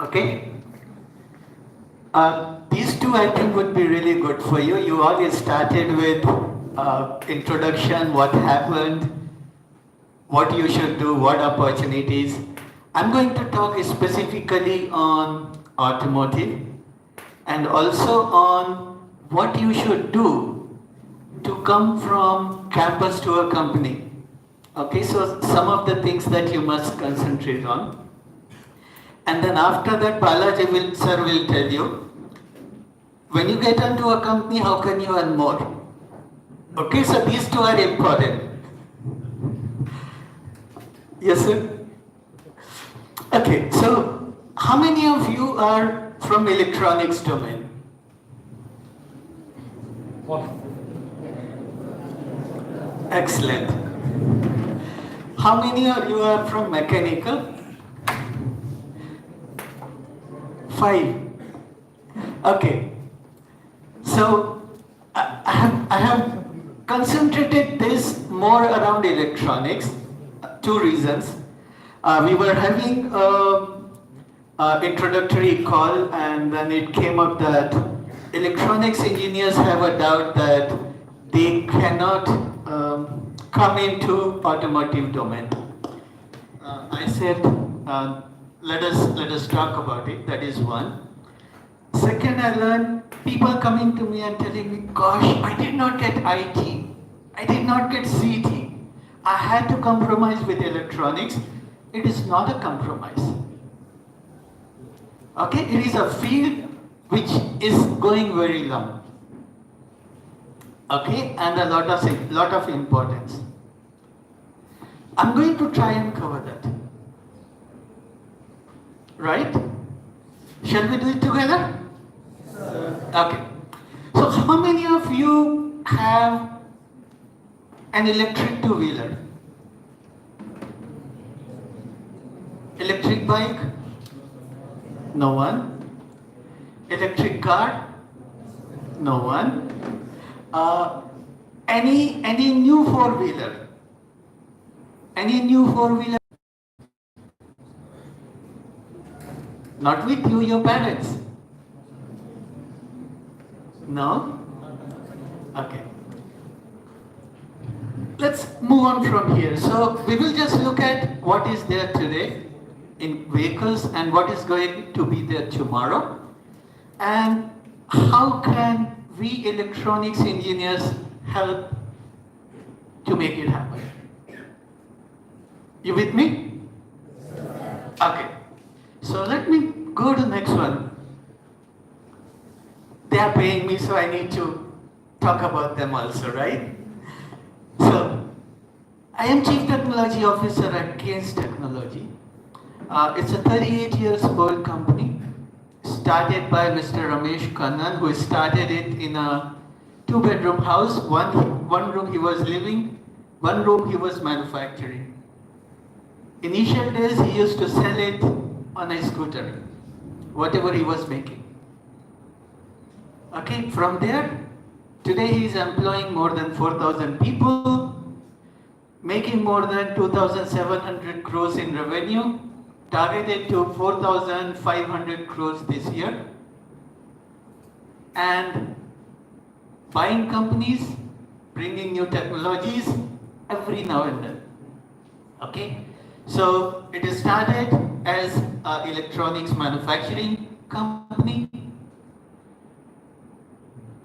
Okay? These two I think would be really good for you. You already started with introduction, what happened, what you should do, what opportunities. I'm going to talk specifically on automotive and also on what you should do to come from campus to a company. Okay, so some of the things that you must concentrate on. And then after that, sir will tell you, when you get into a company, how can you earn more? Okay, so these two are important. Yes, sir? Okay, so how many of you are from electronics domain? Excellent. How many of you are from mechanical? 5. Okay. So I have concentrated this more around electronics. 2 reasons. We were having an introductory call, and then it came up that electronics engineers have a doubt that they cannot come into automotive domain. I said, let us talk about it. That is one. Second, I learned people coming to me and telling me, gosh, I did not get IT. I did not get CT. I had to compromise with electronics. It is not a compromise. Okay, it is a field which is going very long. Okay, and a lot of importance. I'm going to try and cover that. Right? Shall we do it together? Okay. So how many of you have an electric two-wheeler? Electric bike? No one. Electric car? No one. Any new four-wheeler? Any new four-wheeler? Not with you, your parents. No? Okay. Let's move on from here. So we will just look at what is there today in vehicles and what is going to be there tomorrow, and how can we electronics engineers help to make it happen. You with me? Okay. So let me go to the next one. They are paying me, so I need to talk about them also, right? So, I am Chief Technology Officer at Keynes Technology. It's a 38 years old company, started by Mr. Ramesh Kannan, who started it in a 2-bedroom house. One room he was living, one room he was manufacturing. Initial days he used to sell it on a scooter, whatever he was making. Okay, from there, today he is employing more than 4,000 people, making more than 2,700 crores in revenue, targeted to 4,500 crores this year, and buying companies, bringing new technologies every now and then. Okay, so it is started as an electronics manufacturing company.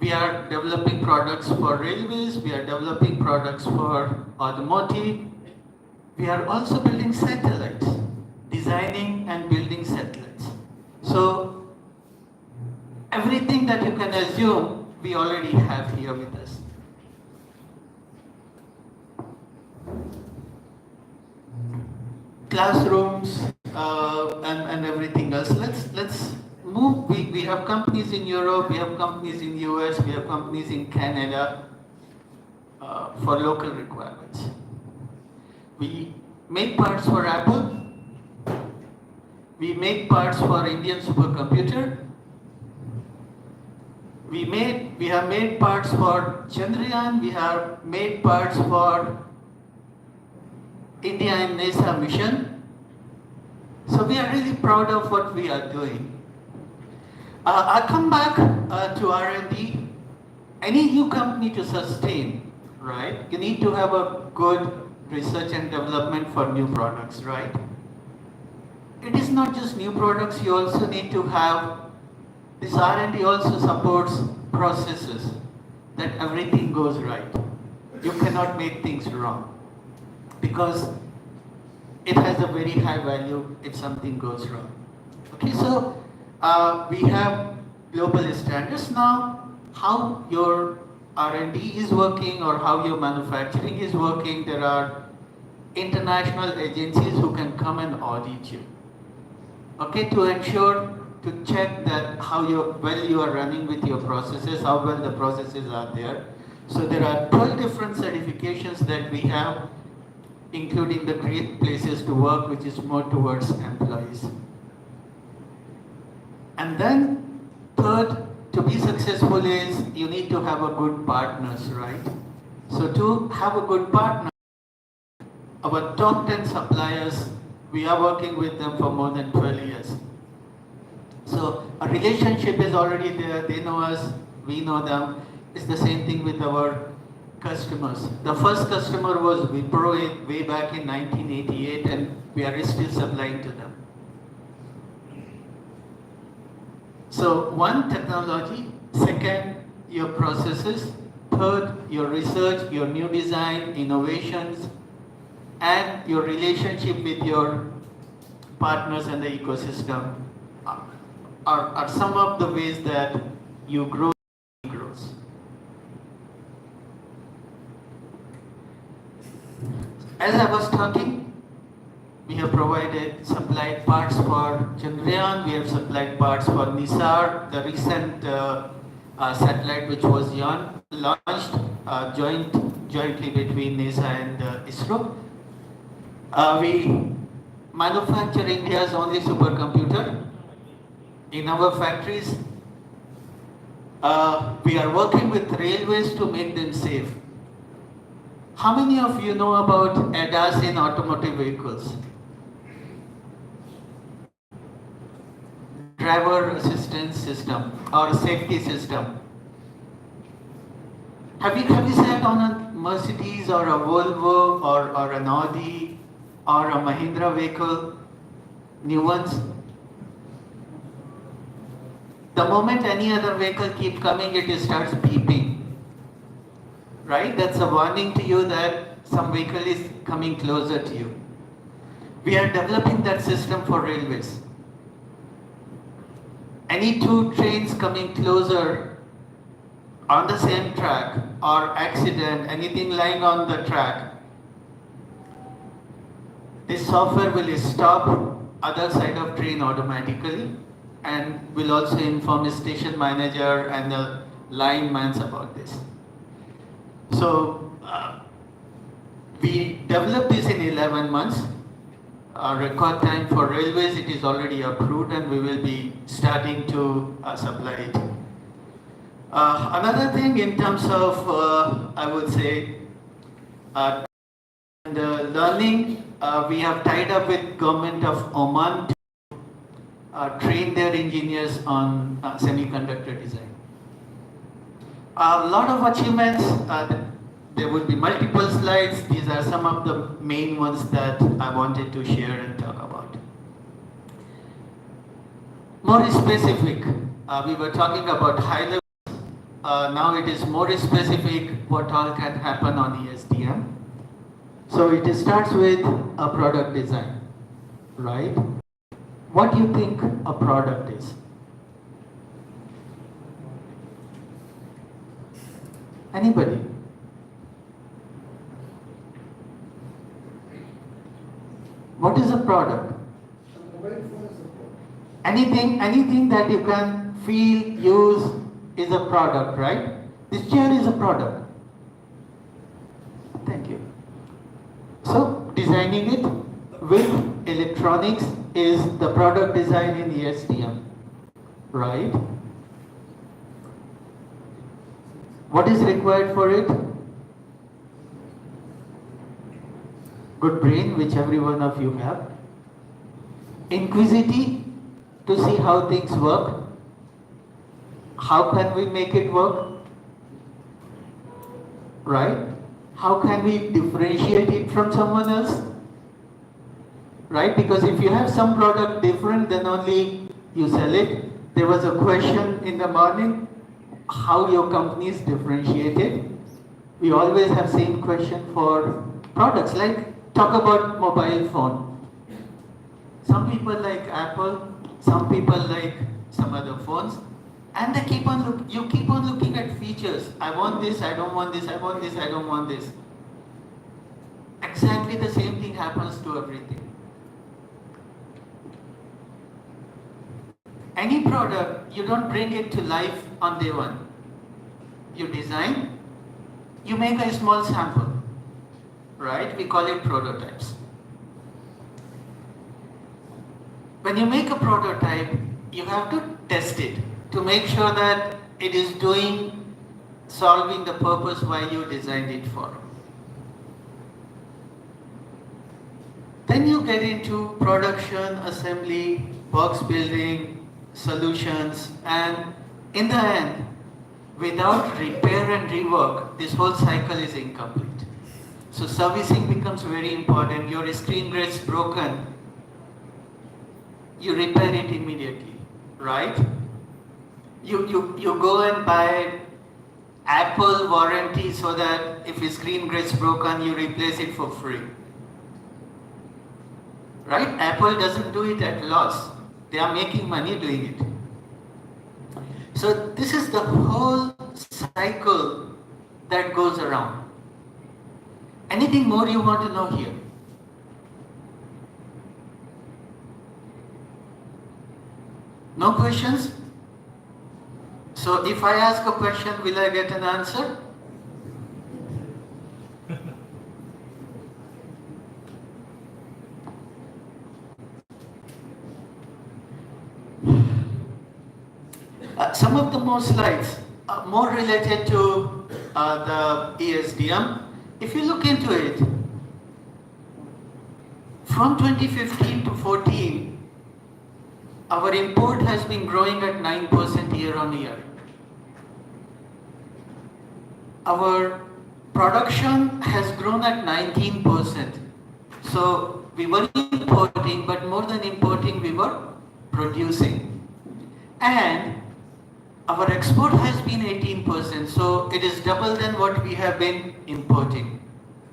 We are developing products for railways, we are developing products for automotive. We are also building satellites, designing and building satellites. So everything that you can assume, we already have here with us. Classrooms and everything else. Let's move. We have companies in Europe, we have companies in US, we have companies in Canada for local requirements. We make parts for Apple, we make parts for Indian supercomputer, we have made parts for Chandrayaan, we have made parts for India and NASA mission. So So we are really proud of what we are doing. I come back to R&D. Any new company to sustain, right? You need to have a good research and development for new products, right? It is not just new products, you also need to have, this R&D also supports processes, that everything goes right. You cannot make things wrong, because it has a very high value if something goes wrong. Okay, so we have global standards now. How your R&D is working or how your manufacturing is working, there are international agencies who can come and audit you. Okay, to ensure, to check that how well you are running with your processes, how well the processes are there. So there are 12 different certifications that we have, including the Great Places to Work, which is more towards employees. And then third, to be successful is you need to have a good partners, right? So to have a good partner, our top 10 suppliers, we are working with them for more than 12 years. So a relationship is already there, they know us, we know them. It's the same thing with our customers. The first customer was Wipro way back in 1988, and we are still supplying to them. So one, technology. Second, your processes. Third, your research, your new design, innovations, and your relationship with your partners and the ecosystem are some of the ways that you grow. As I was talking, we have supplied parts for Chandrayaan, we have supplied parts for Nisar, the recent satellite which was launched jointly between NASA and ISRO. We manufacture India's only supercomputer in our factories. We are working with railways to make them safe. How many of you know about ADAS in automotive vehicles? Driver assistance system or safety system. Have you sat on a Mercedes or a Volvo or an Audi or a Mahindra vehicle? New ones? The moment any other vehicle keeps coming, it starts beeping. Right? That's a warning to you that some vehicle is coming closer to you. We are developing that system for railways. Any two trains coming closer on the same track or accident, anything lying on the track, this software will stop other side of train automatically and will also inform the station manager and the linemans about this. So we developed this in 11 months. Record time for railways, it is already approved and we will be starting to supply it. Another thing in terms of, I would say, learning, we have tied up with government of Oman to train their engineers on semiconductor design. A lot of achievements, there would be multiple slides. These are some of the main ones that I wanted to share and talk about. More specific, we were talking about high level. Now it is more specific what all can happen on ESDM. So it starts with a product design, right? What do you think a product is? Anybody? What is a product? Anything that you can feel, use is a product, right? This chair is a product. Thank you. So designing it with electronics is the product design in ESDM, right? What is required for it? Good brain, which every one of you have. inquisitive to see how things work. How can we make it work? Right? How can we differentiate it from someone else? Right? Because if you have some product different, then only you sell it. There was a question in the morning, how your company is differentiated. We always have same question for products, like talk about mobile phone. Some people like Apple, some people like some other phones, and they keep on you keep on looking at features. I want this, I don't want this, I want this, I don't want this. Exactly the same thing happens to everything. Any product, you don't bring it to life on day one. You design, you make a small sample, right? We call it prototypes. When you make a prototype, you have to test it to make sure that it is solving the purpose why you designed it for. Then you get into production, assembly, box building, solutions, and in the end, without repair and rework, this whole cycle is incomplete. So servicing becomes very important. Your screen gets broken, you repair it immediately, right? You go and buy Apple warranty so that if a screen gets broken, you replace it for free. Right? Apple doesn't do it at loss. They are making money doing it. So this is the whole cycle that goes around. Anything more you want to know here? No questions? So if I ask a question, will I get an answer? Some of the more slides are more related to the ESDM. If you look into it, from 2015 to 14, our import has been growing at 9% year on year. Our production has grown at 19%. So we were importing, but more than importing, we were producing. And our export has been 18%, so it is double than what we have been importing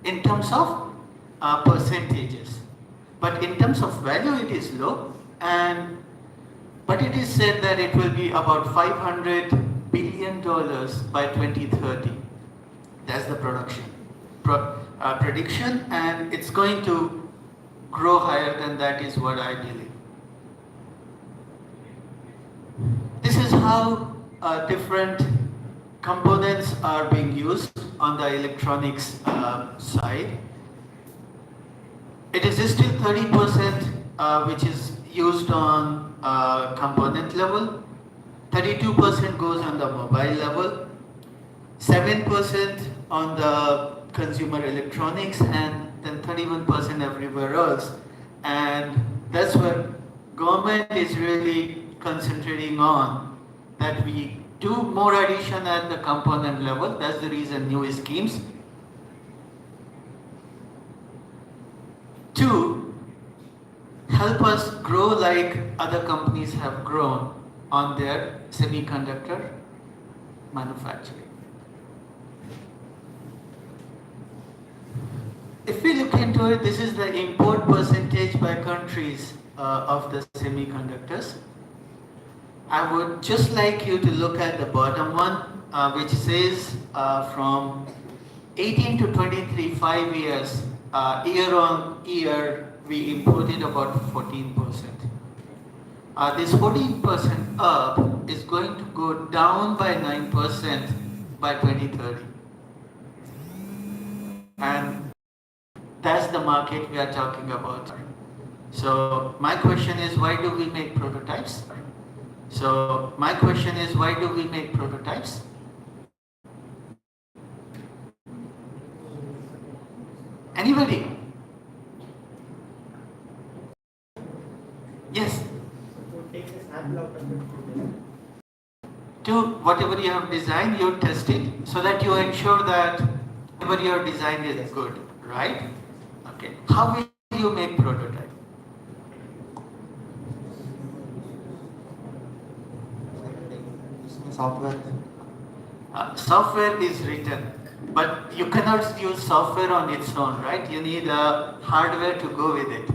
in terms of percentages. But in terms of value, it is low, but it is said that it will be about $500 billion by 2030. That's the prediction, and it's going to grow higher than that is what I believe. This is how different components are being used on the electronics side. It is still 30% which is used on component level, 32% goes on the mobile level, 7% on the consumer electronics, and then 31% everywhere else. And that's where government is really concentrating on, that we do more addition at the component level. That's the reason new schemes. 2, help us grow like other companies have grown on their semiconductor manufacturing. If we look into it, this is the import percentage by countries of the semiconductors. I would just like you to look at the bottom one, which says from 18 to 23, 5 years, year on year, we imported about 14%. This 14% up is going to go down by 9% by 2030. And that's the market we are talking about. So my question is, why do we make prototypes? Anybody? To whatever you have designed, you test it so that you ensure that whatever your design is good, right? Okay. How will you make prototype? Software. Software is written, but you cannot use software on its own, right? You need hardware to go with it.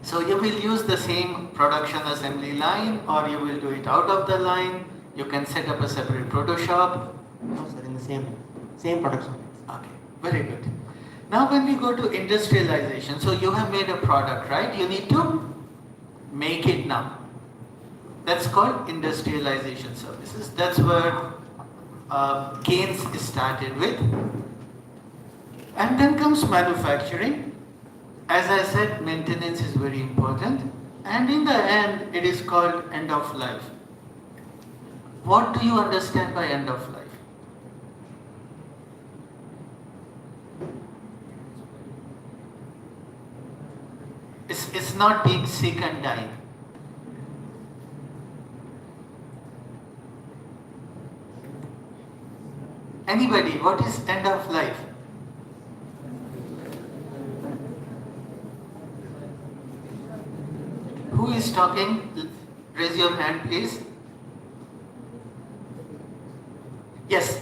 So you will use the same production assembly line, or you will do it out of the line. You can set up a separate proto shop. No, sir, in the same production. Okay, very good. Now when we go to industrialization, so you have made a product, right? You need to make it now. That's called industrialization services. That's where Keynes started with. And then comes manufacturing. As I said, maintenance is very important. And in the end, it is called end of life. What do you understand by end of life? It's not being sick and dying. Anybody, what is end of life? Who is talking? Raise your hand, please. Yes.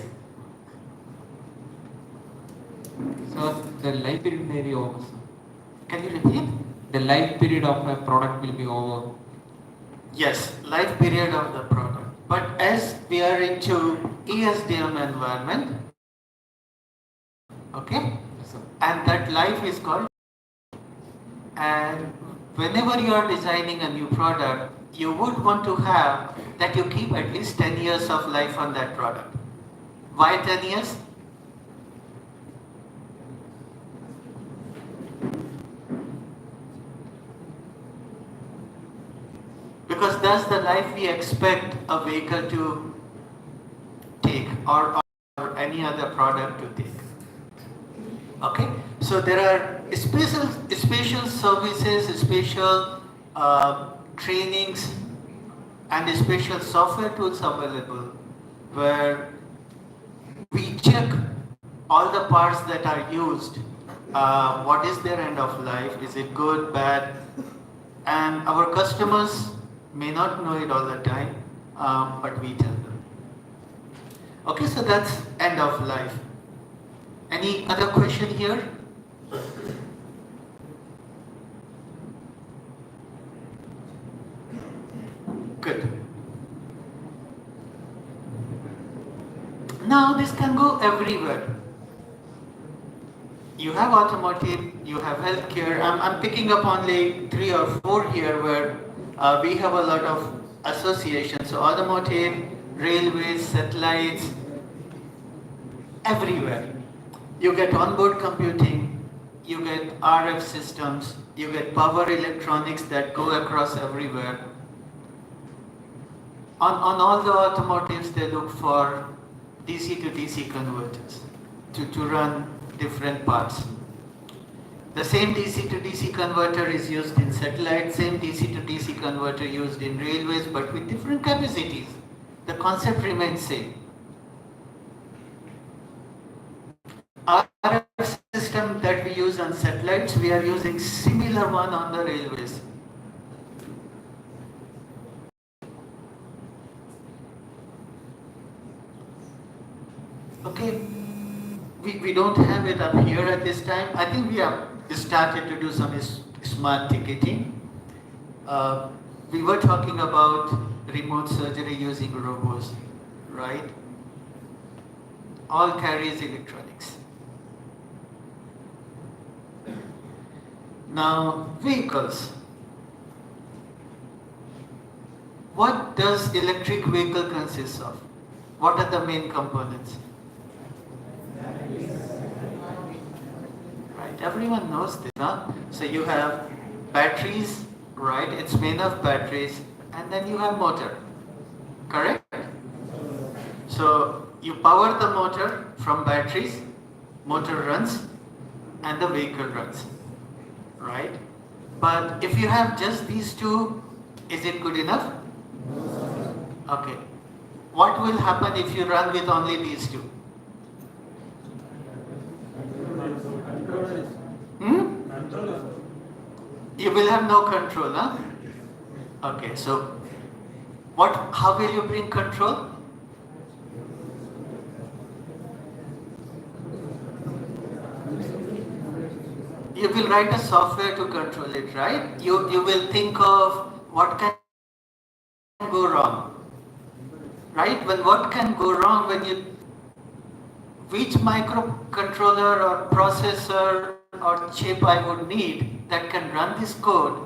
So the life period may be over. Can you repeat? The life period of a product will be over. Yes, life period of the product. But as we are into ESDM environment, okay, Yes, sir. and that life is called, and whenever you are designing a new product, you would want to have that you keep at least 10 years of life on that product. Why 10 years? Because that's the life we expect a vehicle to take, or any other product to take. Okay, so there are special services, special trainings, and special software tools available where we check all the parts that are used. What is their end of life? Is it good, bad? And our customers may not know it all the time, but we tell them. Okay, so that's end of life. Any other question here? Good. Now this can go everywhere. You have automotive, you have healthcare. I'm picking up only 3 or 4 here where we have a lot of associations. So automotive, railways, satellites, everywhere. You get onboard computing, you get RF systems, you get power electronics that go across everywhere. On all the automotives, they look for DC to DC converters to run different parts. The same DC to DC converter is used in satellites, same DC to DC converter used in railways, but with different capacities. The concept remains same. RF system that we use on satellites, we are using similar one on the railways. Okay, we don't have it up here at this time. I think we have started to do some smart ticketing. We were talking about remote surgery using robots, right? All carries electronics. Now, vehicles. What does electric vehicle consist of? What are the main components? Right, everyone knows this, huh? So you have batteries, right? It's made of batteries, and then you have motor, correct? So you power the motor from batteries, motor runs, and the vehicle runs, right? But if you have just these two, is it good enough? Okay. What will happen if you run with only these two? Hmm? You will have no control, huh? Okay, so how will you bring control? You will write a software to control it, right? You will think of what can go wrong, right? What can go wrong which microcontroller or processor or chip I would need that can run this code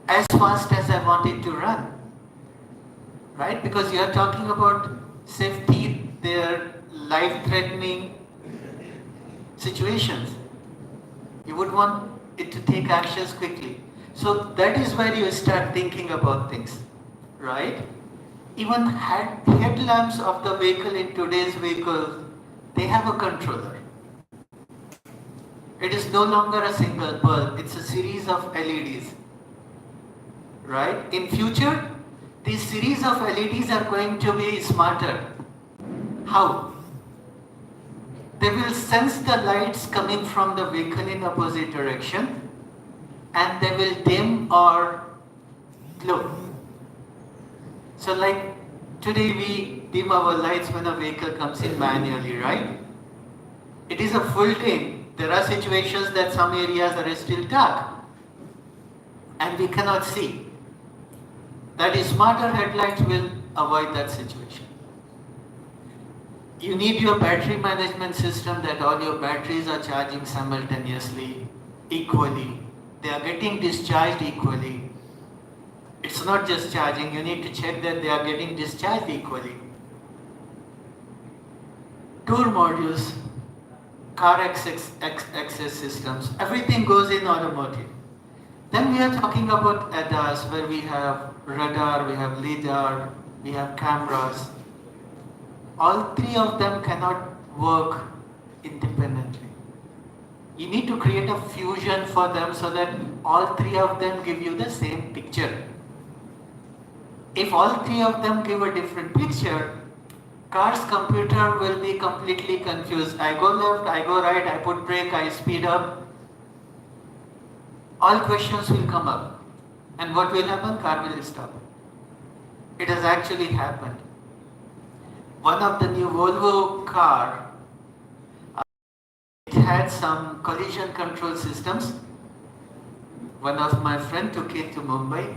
as fast as I want it to run, right? Because you are talking about safety, their life-threatening situations. You would want it to take actions quickly. So that is where you start thinking about things, right? Even headlamps of the vehicle in today's vehicles, they have a controller. It is no longer a single bulb, it's a series of LEDs, right? In future, these series of LEDs are going to be smarter. How? They will sense the lights coming from the vehicle in opposite direction and they will dim or glow. So like today we dim our lights when a vehicle comes in manually, right? It is a full dim. There are situations that some areas are still dark and we cannot see. That is, smarter headlights will avoid that situation. You need your battery management system that all your batteries are charging simultaneously, equally. They are getting discharged equally. It's not just charging, you need to check that they are getting discharged equally. Door modules, car access systems, everything goes in automotive. Then we are talking about ADAS, where we have radar, we have lidar, we have cameras. All three of them cannot work independently. You need to create a fusion for them so that all three of them give you the same picture. If all three of them give a different picture, car's computer will be completely confused. I go left, I go right, I put brake, I speed up. All questions will come up. And what will happen? Car will stop. It has actually happened. One of the new Volvo car, it had some collision control systems. One of my friend took it to Mumbai.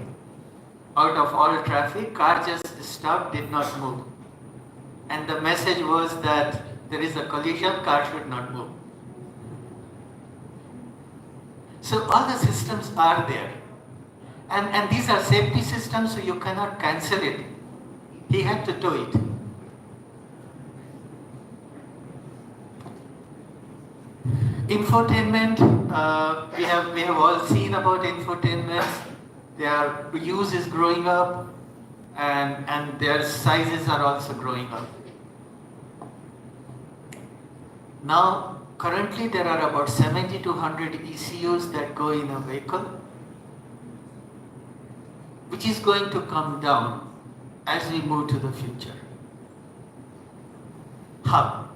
Out of all traffic, car just stopped, did not move. And the message was that there is a collision, car should not move. So all the systems are there. And these are safety systems, so you cannot cancel it. He had to do it. Infotainment, we have all seen about infotainments. Their use is growing up and their sizes are also growing up. Now, currently there are about 70 to 100 ECUs that go in a vehicle, which is going to come down as we move to the future. How?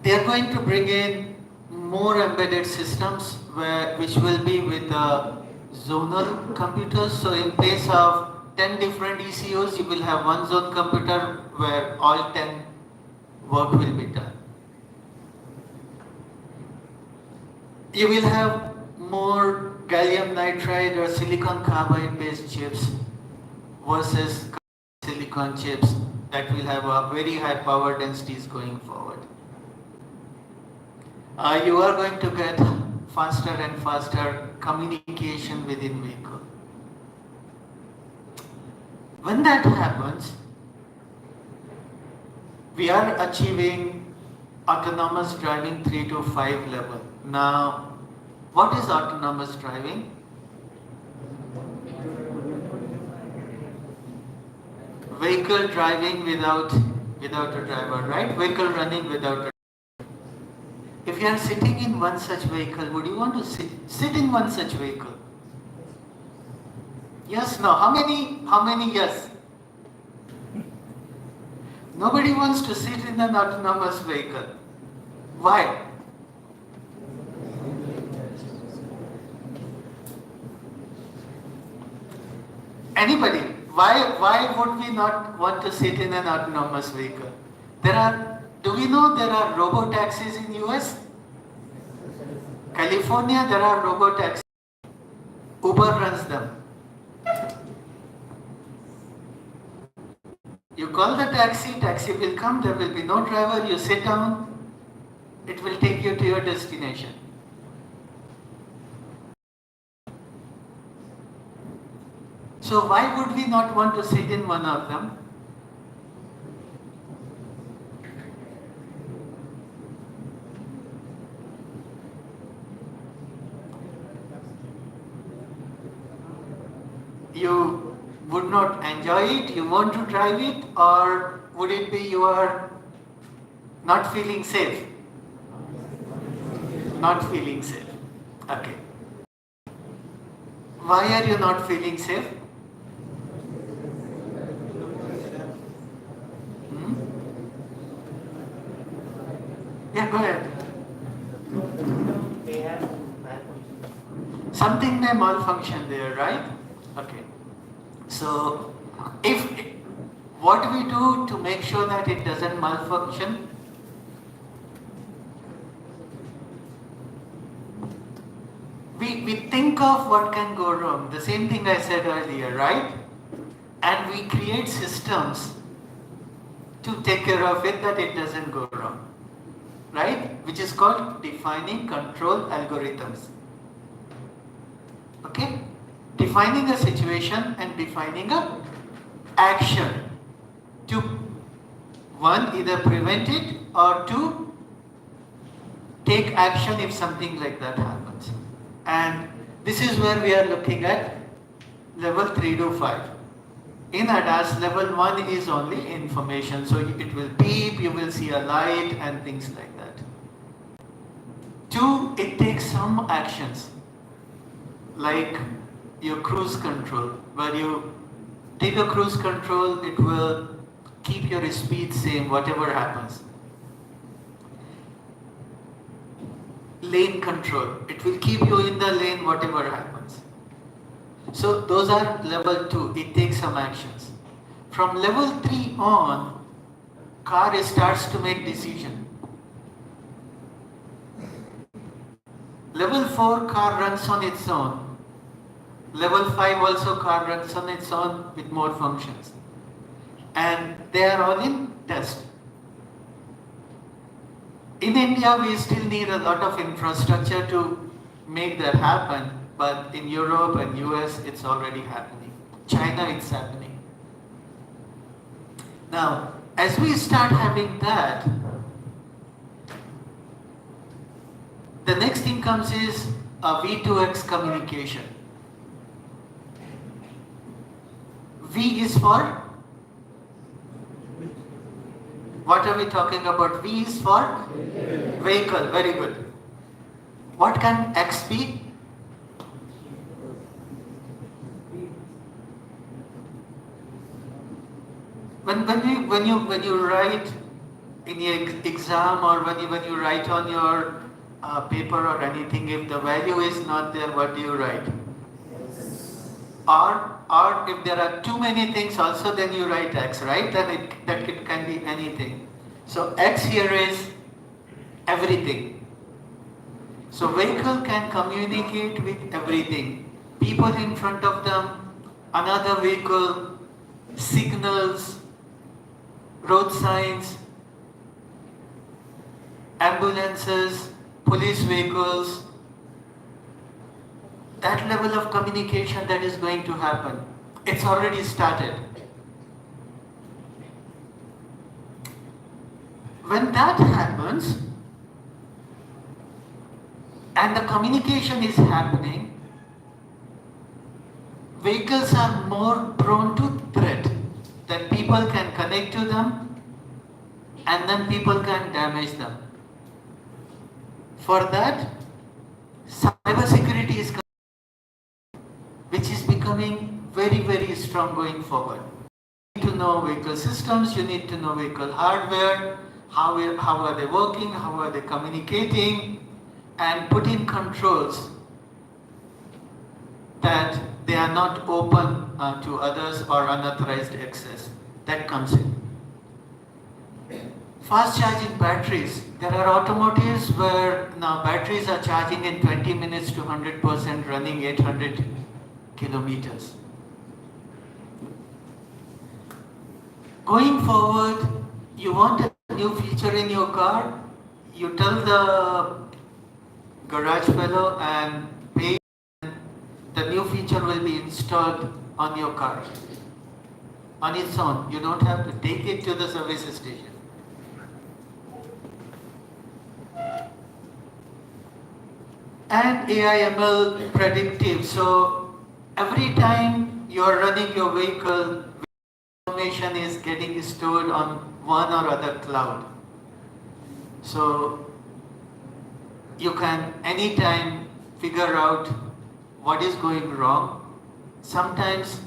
They are going to bring in more embedded systems which will be with zonal computers. So in place of 10 different ECUs, you will have one zone computer where all 10 work will be done. You will have more gallium nitride or silicon carbide based chips versus silicon chips that will have a very high power densities going forward. You are going to get faster and faster communication within vehicle. When that happens, we are achieving autonomous driving 3 to 5 level. Now, what is autonomous driving? Vehicle driving without a driver, right? Vehicle running without a driver. If you are sitting in one such vehicle, would you want to sit in one such vehicle? Yes, no. How many yes? Nobody wants to sit in an autonomous vehicle. Why? Anybody? Why would we not want to sit in an autonomous vehicle? Do we know there are robo-taxis in US? California, there are robo-taxis. Uber runs them. You call the taxi will come, there will be no driver, you sit down, it will take you to your destination. So why would we not want to sit in one of them? You would not enjoy it, you want to drive it, or would it be you are not feeling safe? Not feeling safe. Okay. Why are you not feeling safe? Yeah, go ahead. They have malfunction. Something may malfunction there, right? Okay. So, what we do to make sure that it doesn't malfunction? We think of what can go wrong, the same thing I said earlier, right? And we create systems to take care of it that it doesn't go wrong, right? Which is called defining control algorithms. Okay? Defining a situation and defining a action to one, either prevent it or to take action if something like that happens. And this is where we are looking at level 3 to 5. In ADAS, level 1 is only information. So it will beep, you will see a light and things like that. 2, it takes some actions like your cruise control. Where you take a cruise control, it will keep your speed same whatever happens. Lane control, it will keep you in the lane whatever happens. So those are level 2, it takes some actions. From level 3 on, car starts to make decision. Level 4, car runs on its own. Level 5 also, car runs on its own with more functions. And they are all in test. In India, we still need a lot of infrastructure to make that happen, but in Europe and US, it's already happening. China, it's happening. Now, as we start having that, the next thing comes is a V2X communication. V is for? What are we talking about? V is for? Vehicle, very good. What can X be? When you write in your exam or when you write on your paper or anything, if the value is not there, what do you write? Or if there are too many things also, then you write X, right? Then it can be anything. So X here is everything. So vehicle can communicate with everything. People in front of them, another vehicle, signals, road signs, ambulances, police vehicles. That level of communication that is going to happen, it's already started. When that happens, and the communication is happening, vehicles are more prone to threat, that people can connect to them and then people can damage them. For that, cybersecurity is which is becoming very, very strong going forward. You need to know vehicle systems, you need to know vehicle hardware, how are they working, how are they communicating, and put in controls that they are not open to others or unauthorized access. That comes in. Fast charging batteries. There are automotives where now batteries are charging in 20 minutes to 100%, running 800 kilometers. Going forward, you want a new feature in your car, you tell the garage fellow and pay, the new feature will be installed on your car on its own. You don't have to take it to the service station. And AI ML predictive. So every time you're running your vehicle, information is getting stored on one or other cloud. So you can anytime figure out what is going wrong. Sometimes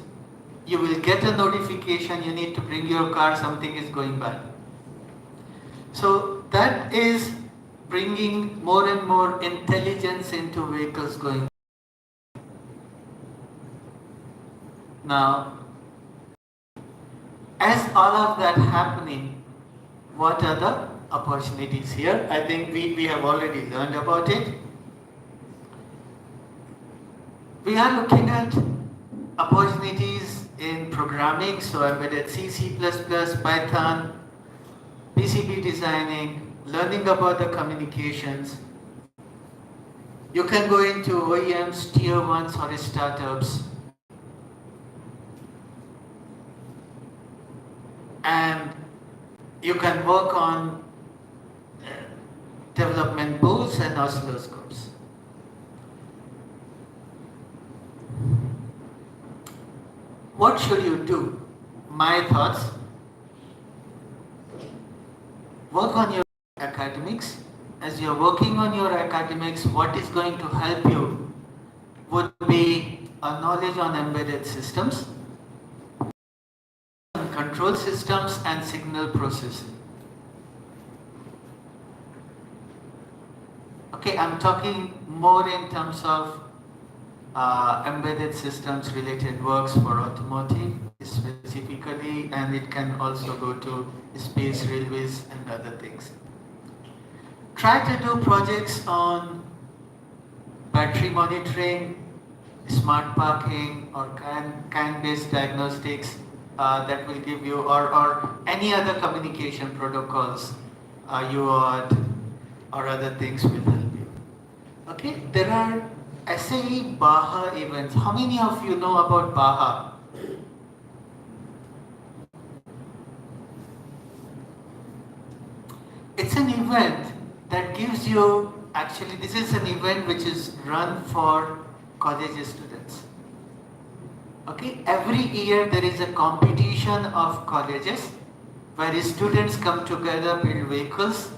you will get a notification you need to bring your car, something is going bad. So that is bringing more and more intelligence into vehicles going. Now, as all of that happening, what are the opportunities here? I think we have already learned about it. We are looking at opportunities in programming, so embedded C, C++, Python, PCB designing, learning about the communications. You can go into OEMs, tier 1s or startups. And you can work on development boards and oscilloscopes. What should you do? My thoughts. Work on your academics. As you're working on your academics, what is going to help you would be a knowledge on embedded systems, control systems and signal processing. Okay, I'm talking more in terms of embedded systems related works for automotive specifically, and it can also go to space, railways and other things. Try to do projects on battery monitoring, smart parking or CAN-based diagnostics that will give you, or any other communication protocols, UART or other things will help you. Okay, there are SAE BAHA events. How many of you know about BAHA? It's an event that gives you, actually this is an event which is run for college students. Okay, every year there is a competition of colleges where students come together, build vehicles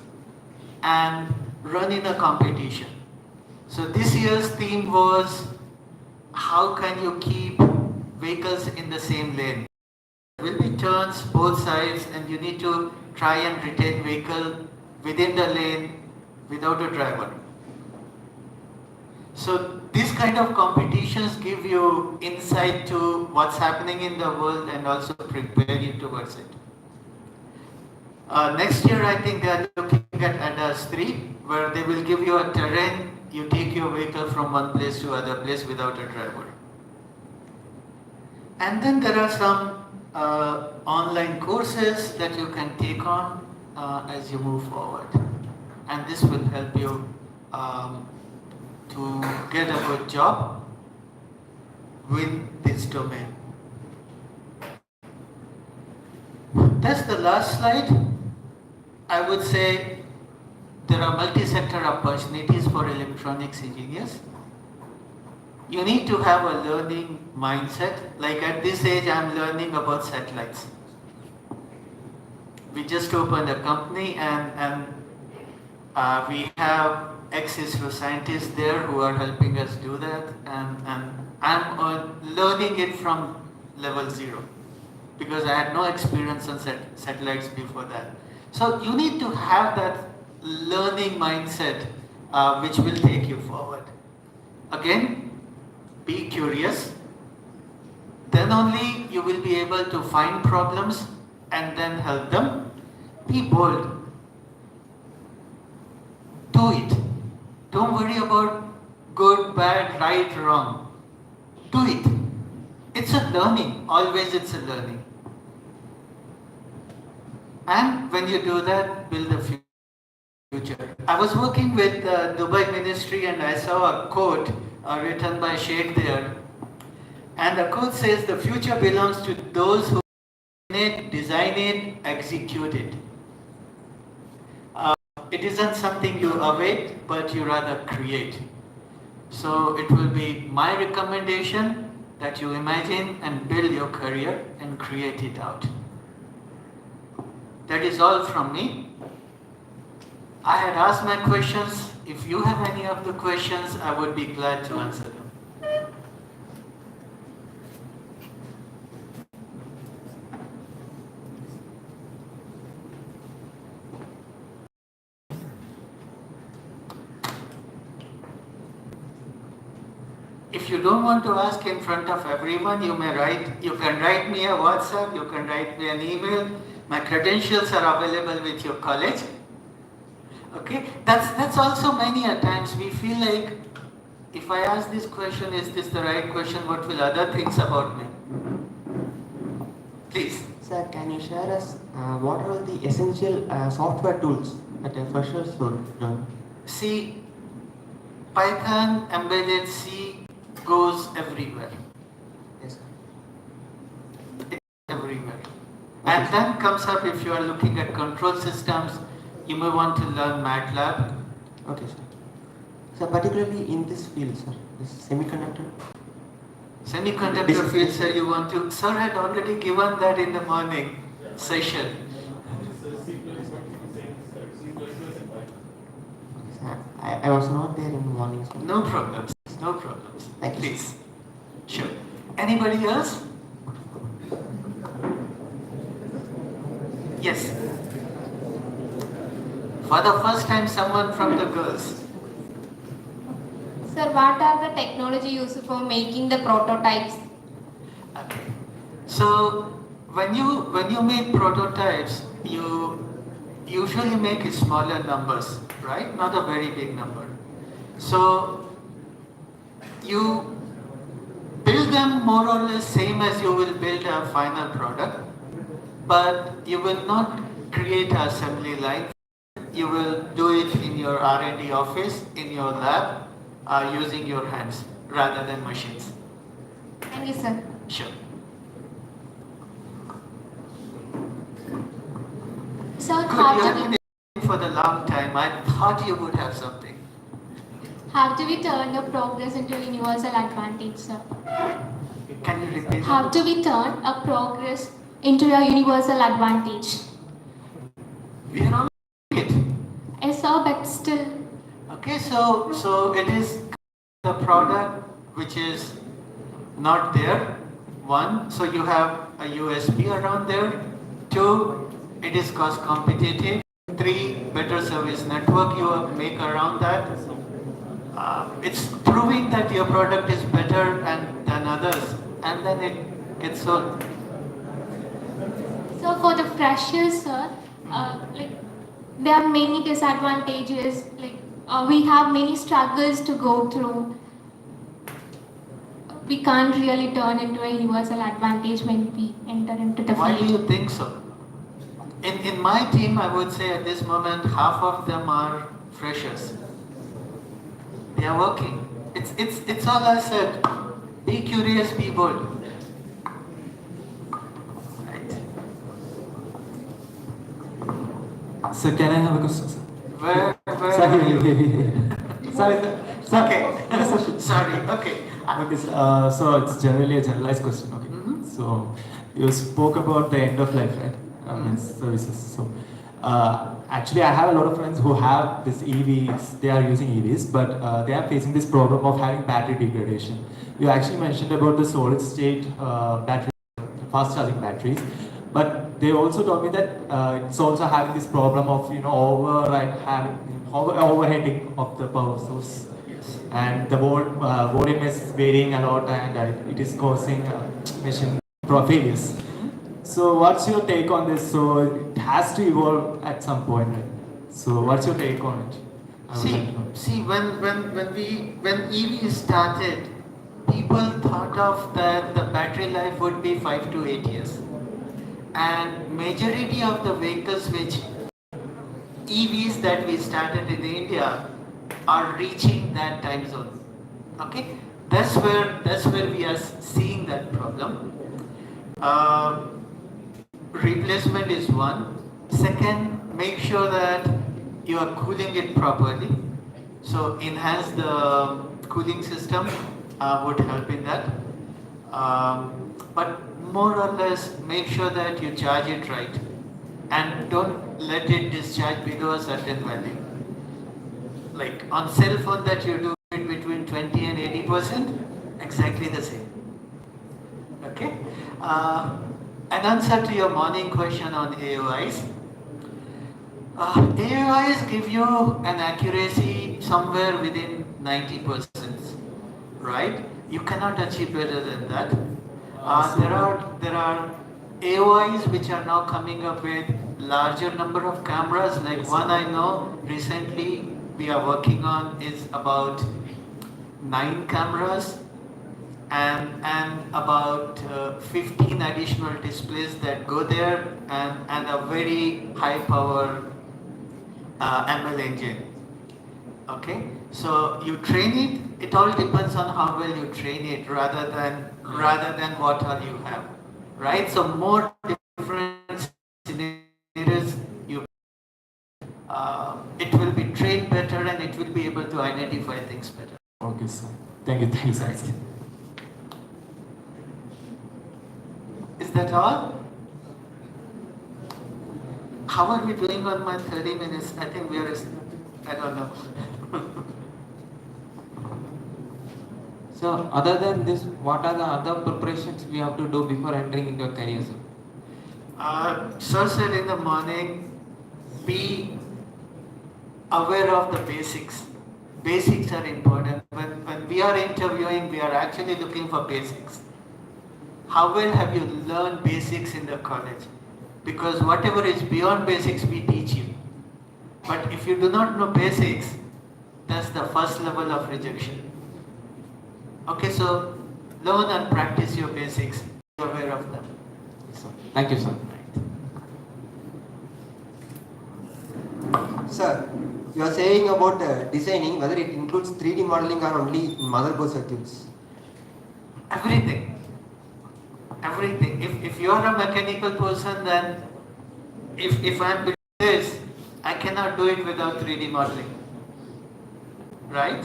and run in a competition. So this year's theme was, how can you keep vehicles in the same lane? There will be turns both sides and you need to try and retain vehicle within the lane without a driver. So these kind of competitions give you insight to what's happening in the world and also prepare you towards it. Next year I think they are looking at ADAS 3 where they will give you a terrain, you take your vehicle from one place to other place without a driver. And then there are some online courses that you can take on as you move forward. And this will help you to get a good job with this domain. That's the last slide. I would say there are multi-sector opportunities for electronics engineers. You need to have a learning mindset. Like at this age, I'm learning about satellites. we just opened a company and we have ex-ISRO scientists there who are helping us do that, and I'm learning it from level 0 because I had no experience on satellites before that. So you need to have that learning mindset which will take you forward. Again, be curious, then only you will be able to find problems and then help them. Be bold. Do it. Don't worry about good, bad, right, wrong. Do it. It's a learning. Always it's a learning. And when you do that, build a future. I was working with the Dubai ministry and I saw a quote written by Sheikh there. And the quote says, the future belongs to those who design it, execute it. It isn't something you await, but you rather create. So it will be my recommendation that you imagine and build your career and create it out. That is all from me. I had asked my questions. If you have any of the questions, I would be glad to answer them. If you don't want to ask in front of everyone, you can write me a WhatsApp, you can write me an email. My credentials are available with your college. Okay, that's also many a times we feel like, if I ask this question, is this the right question? What will other things about me? Please. Sir, can you share us what are the essential software tools that a fresher should learn? See, Python, embedded C goes everywhere. Yes, sir. It's everywhere. And then comes up, if you are looking at control systems, you may want to learn MATLAB. Okay, sir. So particularly in this field, sir, this semiconductor. Semiconductor field, sir, you want to... Sir had already given that in the morning session. I was not there in the morning, sir. No problems, no problems. Thank you. Please. Sure. Anybody else? Yes. For the first time, someone from the girls. Sir, what are the technology used for making the prototypes? Okay. So when you make prototypes, you usually make smaller numbers, right? Not a very big number. So you build them more or less same as you will build a final product, but you will not create an assembly line. You will do it in your R&D office, in your lab, using your hands rather than machines. Thank you, sir. Sure. Sir, Good, you have been waiting for the long time. I thought you would have something. how do we turn a progress into a universal advantage, sir? Can you repeat? How do we turn a progress into a universal advantage? We are all it. Yes, sir, but still. Okay, so it is the product which is not there. One, so you have a USP around there. Two, it is cost competitive. Three, better service network you make around that. It's proving that your product is better than others, and then it gets sold. So for the freshers, sir, there are many disadvantages. We have many struggles to go through. We can't really turn into a universal advantage when we enter into the Why do field. you think so? In my team, I would say at this moment, half of them are freshers. They are working. It's all I said. Be curious, be bold. Right. Sir, can I have a question, sir? Where Sorry. are you? Sorry. Okay. Sorry. Okay. Okay, so it's generally a generalized question. Okay. Mhm. So you spoke about the end of life, right? services. So actually, I have a lot of friends who have this EVs. They are using EVs, but they are facing this problem of having battery degradation. You actually mentioned about the solid state battery, fast charging batteries, but they also told me that it's also having this problem of overheating of the power source. Yes. And the volume is varying a lot, and it is causing machine failures. So what's your take on this? So it has to evolve at some point, right? So what's your take on it? I would like to know. See, when EV started, people thought of that the battery life would be 5 to 8 years, and majority of the vehicles which EVs that we started in India are reaching that time zone. Okay, that's where we are seeing that problem. Replacement is one. Second, make sure that you are cooling it properly. So enhance the cooling system would help in that. But more or less, make sure that you charge it right, and don't let it discharge below a certain value. Like on cell phone that you do it between 20 and 80%, exactly the same. Okay. An answer to your morning question on AOIs. AOIs give you an accuracy somewhere within 90%, right? You cannot achieve better than that. There are AOIs which are now coming up with larger number of cameras. Like one I know recently we are working on is about 9 cameras and about 15 additional displays that go there, and a very high power ML engine. Okay, so you train it. It all depends on how well you train it, rather than what all you have, right? So more different scenarios you. It will be trained better, and it will be able to identify things better. Okay, sir. Thank you, sir. Is that all? How are we doing on my 30 minutes? I think we are, I don't know. So other than this, what are the other preparations we have to do before entering into a career, sir? Sir said in the morning, be aware of the basics. Basics are important. When we are interviewing, we are actually looking for basics. How well have you learned basics in the college? Because whatever is beyond basics, we teach you. But if you do not know basics, that's the first level of rejection. Okay, so learn and practice your basics. Be aware of them. Thank you, sir. Sir, you are saying about designing, whether it includes 3D modeling or only motherboard circuits? Everything. Everything. If you are a mechanical person, then if I am doing this, I cannot do it without 3D modeling. Right?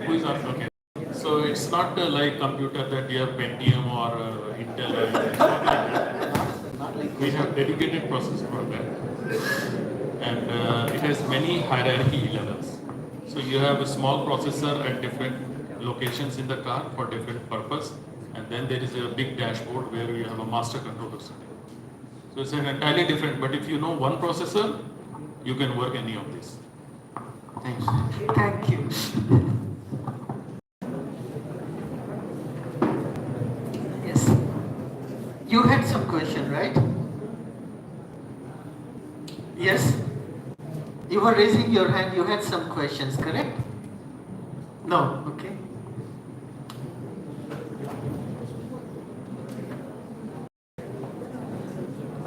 Who is asking? Okay. So it's not like computer that you have Pentium or Intel. It's not like that. We have dedicated process for that, and it has many hierarchy levels. So you have a small processor at different locations in the car for different purpose, and then there is a big dashboard where you have a master controller sitting. So it's an entirely different. But if you know one processor, you can work any of this. Thanks. Thank you. Yes. You had some question, right? Yes. You were raising your hand. You had some questions, correct? No. Okay.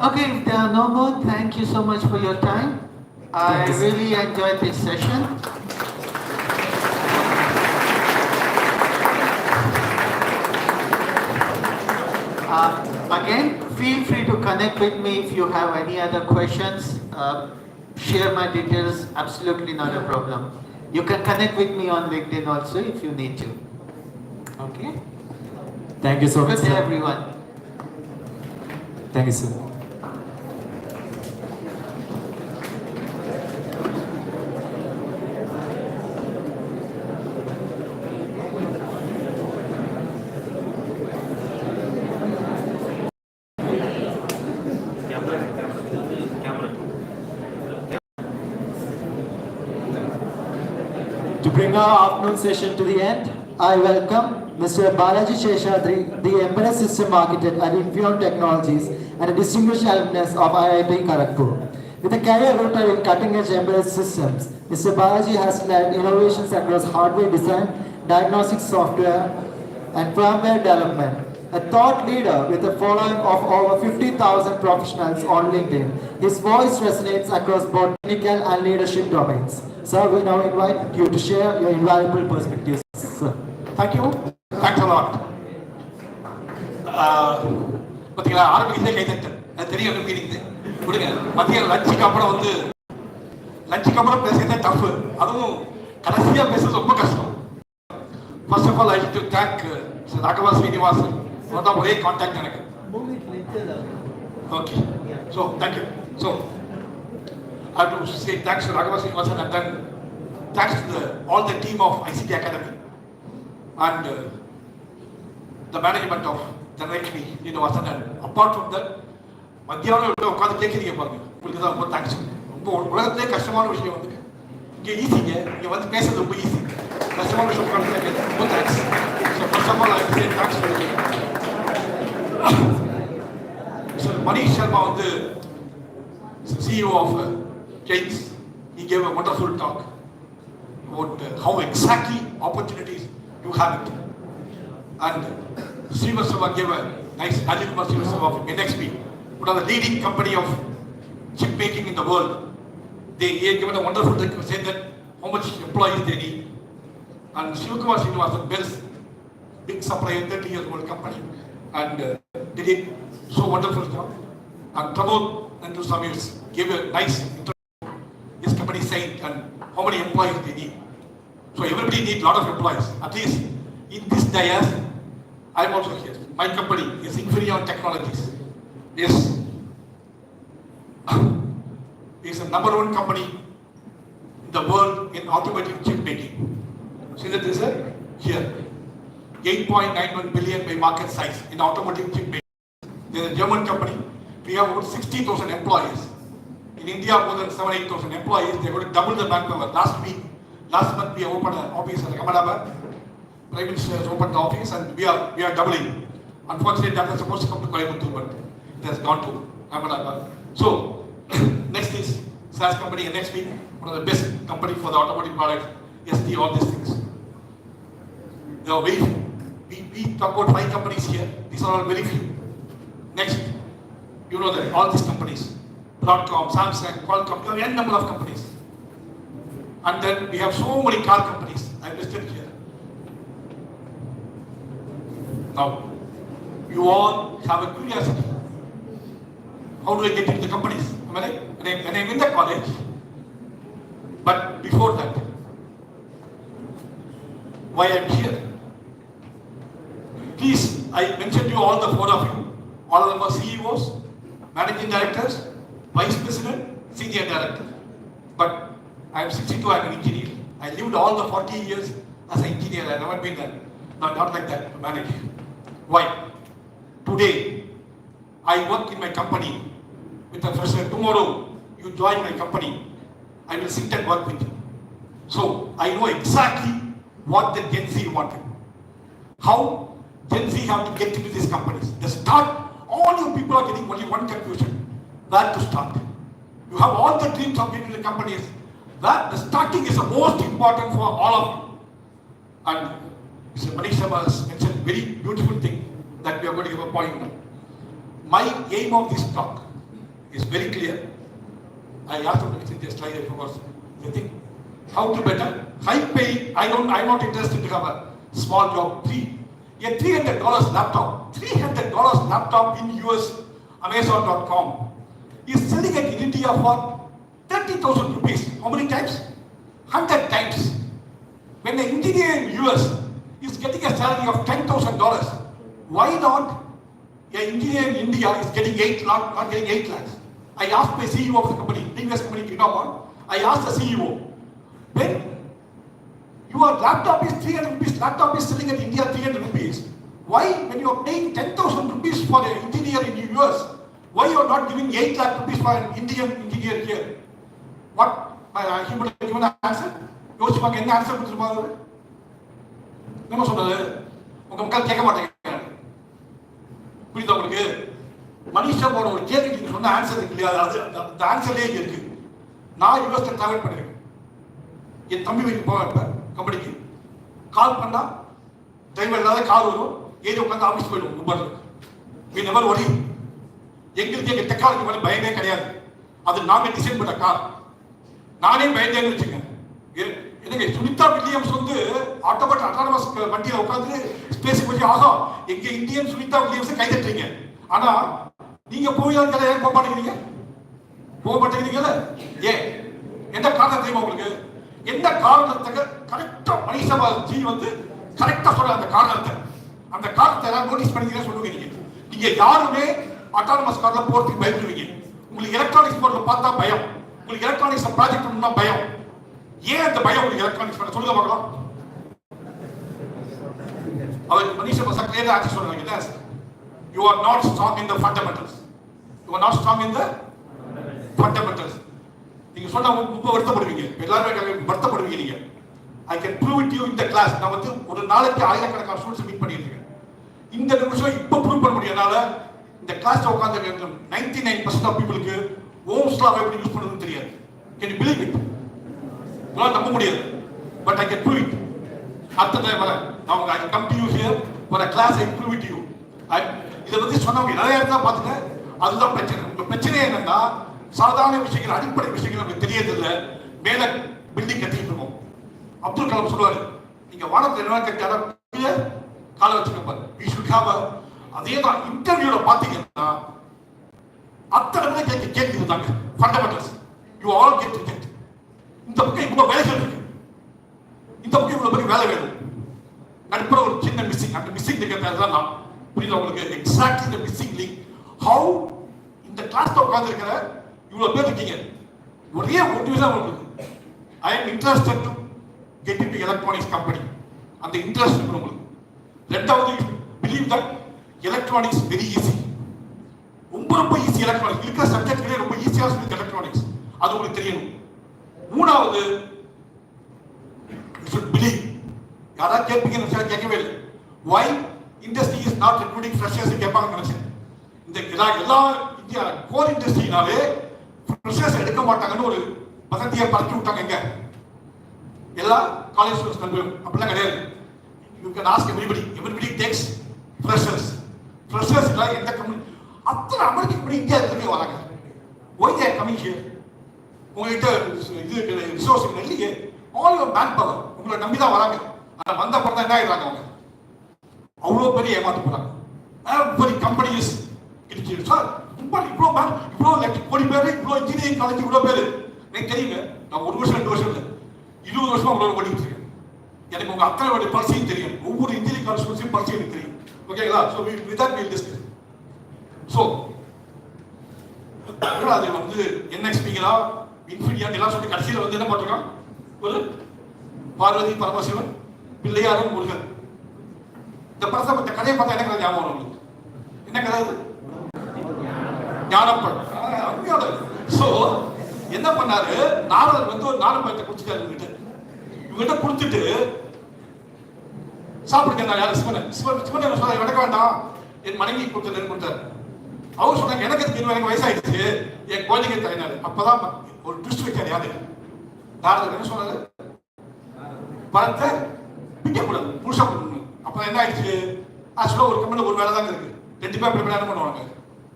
Okay, if there are no more, thank you so much for your time. I really enjoyed this session. Again, feel free to connect with me if you have any other questions. Share my details, absolutely not a problem. You can connect with me on LinkedIn also if you need to. Okay? Thank you so much, Good day, sir. everyone. Thank you, sir. To bring our afternoon session to the end, I welcome Mr. Balaji Sheshadri, the Embedded System Architect at Infion Technologies and a distinguished alumnus of IIT Kharagpur. With a career rooted in cutting-edge embedded systems, Mr. Balaji has led innovations across hardware design, diagnostic software, and firmware development. A thought leader with a following of over 50,000 professionals on LinkedIn, his voice resonates across both technical and leadership domains. Sir, we now invite you to share your invaluable perspectives. Sir. Thank you. Thanks a lot. பார்த்தீங்களா ஆரம்பிக்கிறதே கைத்தட்டல் அது தெரியும் என்ன meaning கொடுங்க மத்திய லஞ்சுக்கு அப்புறம் பேசுறதே டஃப் அதுவும் கடைசியாக பேசுறது ரொம்ப கஷ்டம். First of all I to thank Raghava Srinivasan அவர் தான் ஒரே கான்டாக்ட் எனக்கு. Okay so thank you. So I have to say thanks to Raghava Srinivasan and then thanks to all the team of ICT Academy and the management of Dhanalakshmi Srinivasan. And apart from that, மத்தியானம் உட்காந்து கேட்குறீங்க பாருங்க, உங்களுக்கு தான் ரொம்ப thanks. ரொம்ப உலகத்திலே கஷ்டமான விஷயம் வந்து இங்கே ஈஸிங்க, இங்கே வந்து பேசுறது ரொம்ப ஈஸி, கஷ்டமான விஷயம் உட்காந்து கேட்குறது ரொம்ப thanks. So first of all I say thanks to Mr. Manish Sharma வந்து CEO of Gates. He gave a wonderful talk about how exactly opportunities you have it. And Srivastava gave a nice Ajit Srivastava of NXP, one of the leading company of chip making in the world. They had given a wonderful thing to say that how much employees they need. And Shivakumar Srinivasan built big supplier, 30 years old company, and they did so wonderful job. And Pramod and two Samis gave a nice introduction. This company saying and how many employees they need. So everybody needs a lot of employees. At least in this dais, I am also here. My company is Infion Technologies. Is the number one company in the world in automotive chip making. See that this is here. 8.91 billion by market size in automotive chip making. They are a German company. We have about 60,000 employees. In India, more than 7,000-8,000 employees. They are going to double the manpower. Last month we opened an office at Ahmedabad. Prime Minister has opened the office and we are doubling. Unfortunately, that was supposed to come to Coimbatore, but it has gone to Ahmedabad. So, next is SaaS company NXP, one of the best company for the automotive products, SD, all these things. Now, we talk about 5 companies here. These are all very few. Next, you know that all these companies, Broadcom, Samsung, Qualcomm, you have n number of companies. And then we have so many car companies. I listed here. Now, you all have a curiosity. How do I get into the companies? Am I right? When I'm in the college, but before that, why I'm here? Please, I mentioned you all the 4 of you. All of them are CEOs, managing directors, vice president, senior director. But I am 62, I am an engineer. I lived all the 40 years as an engineer. I have never been there. Not like that, to manage. Why? Today, I work in my company with a person. Tomorrow, you join my company. I will sit and work with you. So, I know exactly what the Gen Z wanted. How Gen Z have to get into these companies. The start, all you people are getting only one confusion. Where to start? You have all the dreams of getting into the companies. That the starting is the most important for all of you. And Mr. Manish Sharma has mentioned a very beautiful thing that we are going to give a point now. My aim of this talk is very clear. I asked him to mention this slide because the thing, how to better, high pay. I'm not interested to have a small job. A $300 laptop, $300 laptop in US, Amazon.com is selling at India for 30,000 rupees. How many times? 100 times. When the engineer in US is getting a salary of $10,000. Why not an engineer in India is getting 8 lakh, not getting 8 lakhs? I asked my CEO of the company, previous company, Kinomon, I asked the CEO, when your laptop is 300 rupees, laptop is selling in India 300 rupees, why when you are paying 10,000 rupees for an engineer in the US, why you are not giving 8 lakh rupees for an Indian engineer here? What? He would have given an answer? யோசிப்பாங்க என்ன answer கொடுத்துருப்பாங்க? என்ன சொல்றது? உங்க மக்கள் கேட்க மாட்டேங்க. புரியுதா உங்களுக்கு? மனிஷா போற ஒரு கேள்வி நீங்க சொன்ன ஆன்சர் இருக்கு இல்லையா? அது அந்த ஆன்சர்லயே இருக்கு. நான் யூஎஸ்ல டிராவல் பண்ணிருக்கேன். என் தம்பி வீட்டுக்கு போவேன் கம்பெனிக்கு. கால் பண்ணா டிரைவர் இல்லாத கார் வரும். ஏறி உட்காந்து ஆஃபீஸ் போயிடுவோம். மும்பைல. we never worry. எங்களுக்கு எங்க டெக்னாலஜி மேல பயமே கிடையாது. அது நாங்க டிசைன் பண்ண கார். நானே பயந்தேன்னு வச்சுக்கேன். எனக்கு சுனிதா வில்லியம்ஸ் வந்து ஆட்டோமேட்டிக் அட்டானமஸ் வண்டியில உட்காந்து ஸ்பேஸ் போய் ஆகும். எங்க இந்தியன் சுனிதா வில்லியம்ஸ் கை தட்டுறீங்க. ஆனா நீங்க போயாங்க ஏன் போக மாட்டேங்கிறீங்க? போக மாட்டேங்கிறீங்கல்ல? ஏன்? என்ன காரணம் தெரியுமா உங்களுக்கு? என்ன காரணத்துக்கு கரெக்டா மணிசபா ஜி வந்து கரெக்டா சொல்ற அந்த காரணத்தை எல்லாம் நோட்டீஸ் பண்ணிக்கிறேன் சொல்லுவீங்க. நீங்க யாருமே அட்டானமஸ் கார்ல போறதுக்கு பயப்படுவீங்க. உங்களுக்கு எலக்ட்ரானிக்ஸ் போர்ட்ல பார்த்தா பயம். உங்களுக்கு எலக்ட்ரானிக்ஸ் ப்ராஜெக்ட் பண்ணா பயம். ஏன் அந்த பயம் உங்களுக்கு எலக்ட்ரானிக்ஸ் பண்ண சொல்லுங்க பார்க்கலாம். அவர் மனிஷா பசங்க கிளியரா ஆன்சர் சொல்றாங்க. என்ன? You are not strong in the fundamentals. You are not strong in the fundamentals. நீங்க சொன்னா ரொம்ப வருத்தப்படுவீங்க. எல்லாரும் வருத்தப்படுவீங்க நீங்க. I can prove it to you in the class. நான் வந்து ஒரு நாளைக்கு ஆயிரக்கணக்கான ஸ்டூடண்ட்ஸ் மீட் பண்ணிட்டு இருக்கேன். இந்த நிமிஷம் இப்ப ப்ரூவ் பண்ண முடியனால இந்த கிளாஸ்ல உட்கார்ந்து 99% ஆஃப் பீப்பிளுக்கு ஓம்ஸ் லா எப்படி யூஸ் பண்ணுறதுன்னு தெரியாது. Can you believe it? உங்களால் நம்ப முடியாது. But I can prove it. அடுத்த டைம் வரேன். I come to you here for a class. I prove it to you. இதை பத்தி சொன்னவங்க நிறைய இடத்துல பார்த்துட்டேன். அதுதான் பிரச்சனை. உங்க பிரச்சனை என்னன்னா சாதாரண விஷயங்கள் அடிப்படை விஷயங்கள் நமக்கு தெரியறதில்லை. மேல பில்டிங் கட்டிட்டு இருக்கோம். அப்துல் கலாம் சொல்லுவாரு, நீங்க வானத்துல என்ன கட்டியால காலை வச்சுக்கப்பாரு. We should have a அதே தான் இன்டர்வியூல பாத்தீங்கன்னா அத்தனை கேள்வி இருந்தாங்க. Fundamentals you all get reject. இந்த பக்கம் இவ்வளவு வேலைகள் இருக்கு. இந்த பக்கம் இவ்வளவு பெரிய வேலை வேணும். நடுப்புற ஒரு சின்ன மிஸ்ஸிங். அந்த மிஸ்ஸிங் இருக்கிறது தான் நான் புரியுது உங்களுக்கு. Exactly the missing link. How இந்த கிளாஸ்ல உட்கார்ந்து இருக்கிற இவ்வளவு பேர் இருக்கீங்க. ஒரே மோட்டிவேஷன் உங்களுக்கு. I am interested to get into electronics company. அந்த இன்ட்ரஸ்ட் இருக்கு உங்களுக்கு. ரெண்டாவது believe that electronics very easy. ரொம்ப ஈஸி. எலக்ட்ரானிக்ஸ் இருக்கிற சப்ஜெக்ட்களே ரொம்ப ஈஸியா இருக்கு எலக்ட்ரானிக்ஸ். அது உங்களுக்கு தெரியணும். மூணாவது you should believe. யாரா கேட்பீங்க கேட்கவே இல்லை. why industry is not recruiting freshers கேட்பாங்க நினைச்சேன். இந்த எல்லா இந்தியா கோர் இண்டஸ்ட்ரினாலே ஃப்ரெஷர்ஸ் எடுக்க மாட்டாங்கன்னு ஒரு வசதியை பரப்பி விட்டாங்க. எங்க எல்லா காலேஜ் ஸ்டூடெண்ட்ஸ் கல்வியும் அப்படிலாம் கிடையாது. you can ask everybody takes freshers எல்லாம் எந்த கம்பெனி அத்தனை அமெரிக்க கம்பெனி இந்தியா திரும்பி வராங்க. why they are coming here? உங்ககிட்ட இது ரிசோர்ஸ் இல்லையே. ஆல் யுவர் மேன் பவர் உங்களை நம்பிதான் வராங்க. ஆனா வந்த அப்புறம் என்ன ஆயிடுறாங்க? அவங்க அவ்வளவு பெரிய ஏமாத்து போறாங்க. எவ்வளவு கம்பெனிஸ் இருக்கு சார். இவ்வளவு கோடி பேர், இவ்வளவு இன்ஜினியரிங் காலேஜ் இவ்வளவு பேர் எனக்கு தெரியுங்க. நான் 1 வருஷம் 2 வருஷம் இல்லை 20 வருஷமா உங்களோட ஓடிட்டு இருக்கேன். எனக்கு உங்க அத்தனை பரிசையும் தெரியும். ஒவ்வொரு இன்ஜினியரிங் காலேஜ் பரிசையும் எனக்கு தெரியும். ஓகேங்களா? So with that will discuss. So அது வந்து என்எக்ஸ்பிங்களா இன்ஃபினியா எல்லாம் சொல்லி கடைசியில் வந்து என்ன பண்ணுறான்? ஒரு பார்வதி பரமசிவன் பிள்ளையாரும் முருகன். இந்த படத்தை இந்த கதையை பார்த்தா எனக்கு ஞாபகம் வரும். உங்களுக்கு என்ன கதை? ஞானப்பழ். ஸோ என்ன பண்ணாரு? நாரதர் வந்து ஒரு ஞானப்பழத்தை குடிச்சிட்டாரு. இவங்கிட்ட கொடுத்துட்டு சாப்பிடுங்க. யாரு? சிவன் என்ன சொல்ல விளக்க வேண்டாம், என் மனைவி கொடுத்தாரு. அவர் சொன்னாங்க எனக்கு 20 வயசாயிடுச்சு, என் குழந்தைங்க தரையினாரு. அப்பதான் ஒரு ட்விஸ்ட் வைக்காரு. யாரு? நாரதர் என்ன சொன்னாரு? பழத்தை பிக்க கூடாது, முழுசா கொடுக்கணும். அப்ப என்ன ஆயிடுச்சு? ஆக்சுவலா ஒரு கம்பெனில ஒரு வேலை தான் இருக்கு. 2 பேர் ப்ரிப்பேர் பண்ணுவாங்க.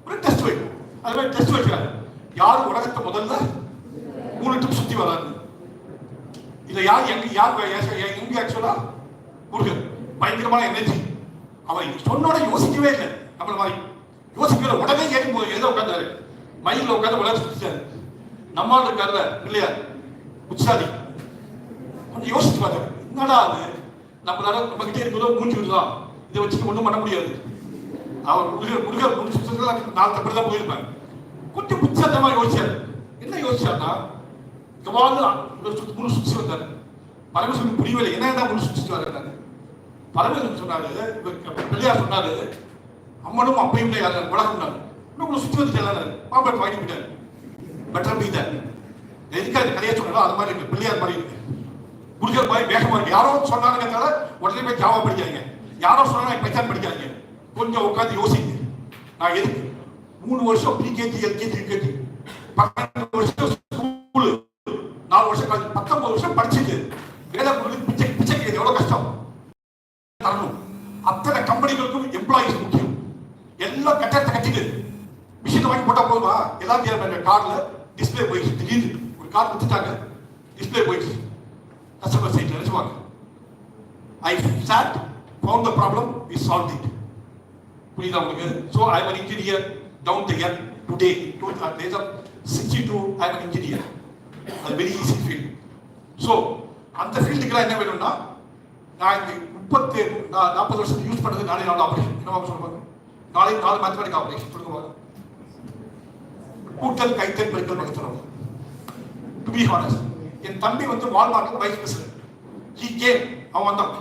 ஒரு டெஸ்ட் வைக்கும். அது மாதிரி டெஸ்ட் வைக்கிறாரு. யாரு உலகத்தை முதல்ல 3 ட்ரிப் சுத்தி வராரு? இல்ல யார் எங்க ஆக்சுவலா முருகன். பயங்கரமான எனர்ஜி. அவன் சொன்னோட யோசிக்கவே இல்லை. நம்மள மாதிரி யோசிக்கல. உடனே ஏறி எதை உட்கார்ந்தாரு? மயில உட்கார்ந்து உலக சுத்திச்சாரு. நம்மால் இருக்காருல இல்லையா புத்தாதி கொஞ்சம் யோசிச்சு பார்த்தாரு. என்னடா அது நம்மளால நம்ம கிட்டே இருக்கிறதோ மூச்சு விடுதான், இதை வச்சுட்டு ஒன்றும் பண்ண முடியாது. அவர் முருகர் 4 தப்பு தான் போயிருப்பாங்க. கொஞ்சம் புத்தகமா யோசிச்சாரு. என்ன யோசிச்சாருன்னா, முழு சுற்றி வந்தாரு. பரமேஸ்வரன் புரியவில்லை, என்ன முழு சுற்றி வர்றாரு. பரமேஸ்வரன் சொன்னாரு, பிள்ளையார் சொன்னாரு, அம்மனும் அப்பையும் வளர்க்குனாரு, இன்னும் முழு சுற்றி வந்து பாம்பேட் வாங்கி விட்டாரு. Better be that. எதுக்காக கதையா சொன்னாரோ அது மாதிரி இருக்கு, பிள்ளையார் மாதிரி இருக்கு, முருகர் மாதிரி வேகமா இருக்கு. யாரோ சொன்னாங்க உடனே போய் ஜாவா படிக்காதீங்க, யாரோ சொன்னா பைத்தான் படிக்காதீங்க, கொஞ்சம் உட்காந்து யோசிங்க. நான் எதுக்கு 3 வருஷம் பிகேஜி எல்கேஜி யூகேஜி 12 வருஷம் ஸ்கூலு 4 வருஷம் 19 வருஷம் படிச்சுட்டு வேலை பிச்சை கேட்கறது எவ்வளவு கஷ்டம் தரணும். அத்தனை கம்பெனிகளுக்கும் எம்ப்ளாயிஸ் முக்கியம். எல்லாம் கட்டடத்தை கட்டிட்டு மிஷின் வாங்கி போட்டா போதுமா? எல்லாத்தையும் கார்ல டிஸ்பிளே போயிடுச்சு. திடீர்னு ஒரு கார் வித்துட்டாங்க, டிஸ்பிளே போயிடுச்சு. கஸ்டமர் சைட்ல நினைச்சுவாங்க, I sat found the problem, we solve it. புரியுதா உங்களுக்கு? So I am an engineer down the year today. At the age of 62, I am an engineer. A very easy field. So அந்த ஃபீல்டுக்குலாம் என்ன வேணும்னா, நான் இந்த 40 வருஷத்துக்கு யூஸ் பண்ணது 4 operation. என்ன சொல்லுவாங்க? 4 மேத்தமெட்டிக் ஆபரேஷன் சொல்லுவாங்க. கூட்டல் கைத்தல் பெருக்கல் வகுத்தல். டு பி ஹானஸ்ட், என் தம்பி வந்து வால்மார்ட்ல வைஸ் பிரசிடென்ட். ஹி கேம், அவன் வந்தான்.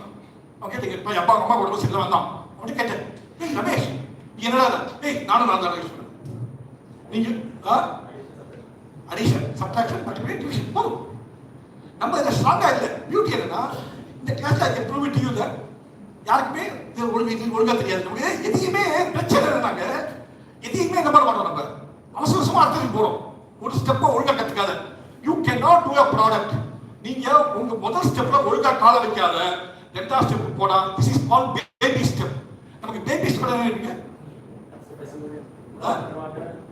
அவன் கேட்டீங்க, அப்பா அம்மா கூட சேர்ந்து வந்தான். அவன் கேட்டேன், ஏய் ரமேஷ், என்னடா? ஏய் நானும் நான் தான் யூஸ் பண்ணேன். நீங்க அடிஷன், சப்ட்ராக்ஷன், மல்டிப்ளிகேஷன், டிவிஷன் போதும். நம்ம இதில் ஸ்ட்ராங்கா இல்லை. பியூட்டி என்னன்னா, இந்த கிளாஸ்ல I can prove it to you that யாருக்குமே இது ஒழுங்கா தெரியாது. நமக்கு எதையுமே பிரச்சனை இல்லைனாங்க, எதையுமே நம்ப மாட்டோம். நம்ம அவசரமா அர்த்தத்துக்கு போறோம். ஒரு ஸ்டெப்பை ஒழுங்கா கத்துக்காத. You can not do a product. நீங்க உங்க முதல் ஸ்டெப்ல ஒழுங்கா கால வைக்காத, 2ஆவது ஸ்டெப் போனா, this is called baby step. நமக்கு பேபி ஸ்டெப் என்ன இருக்கு?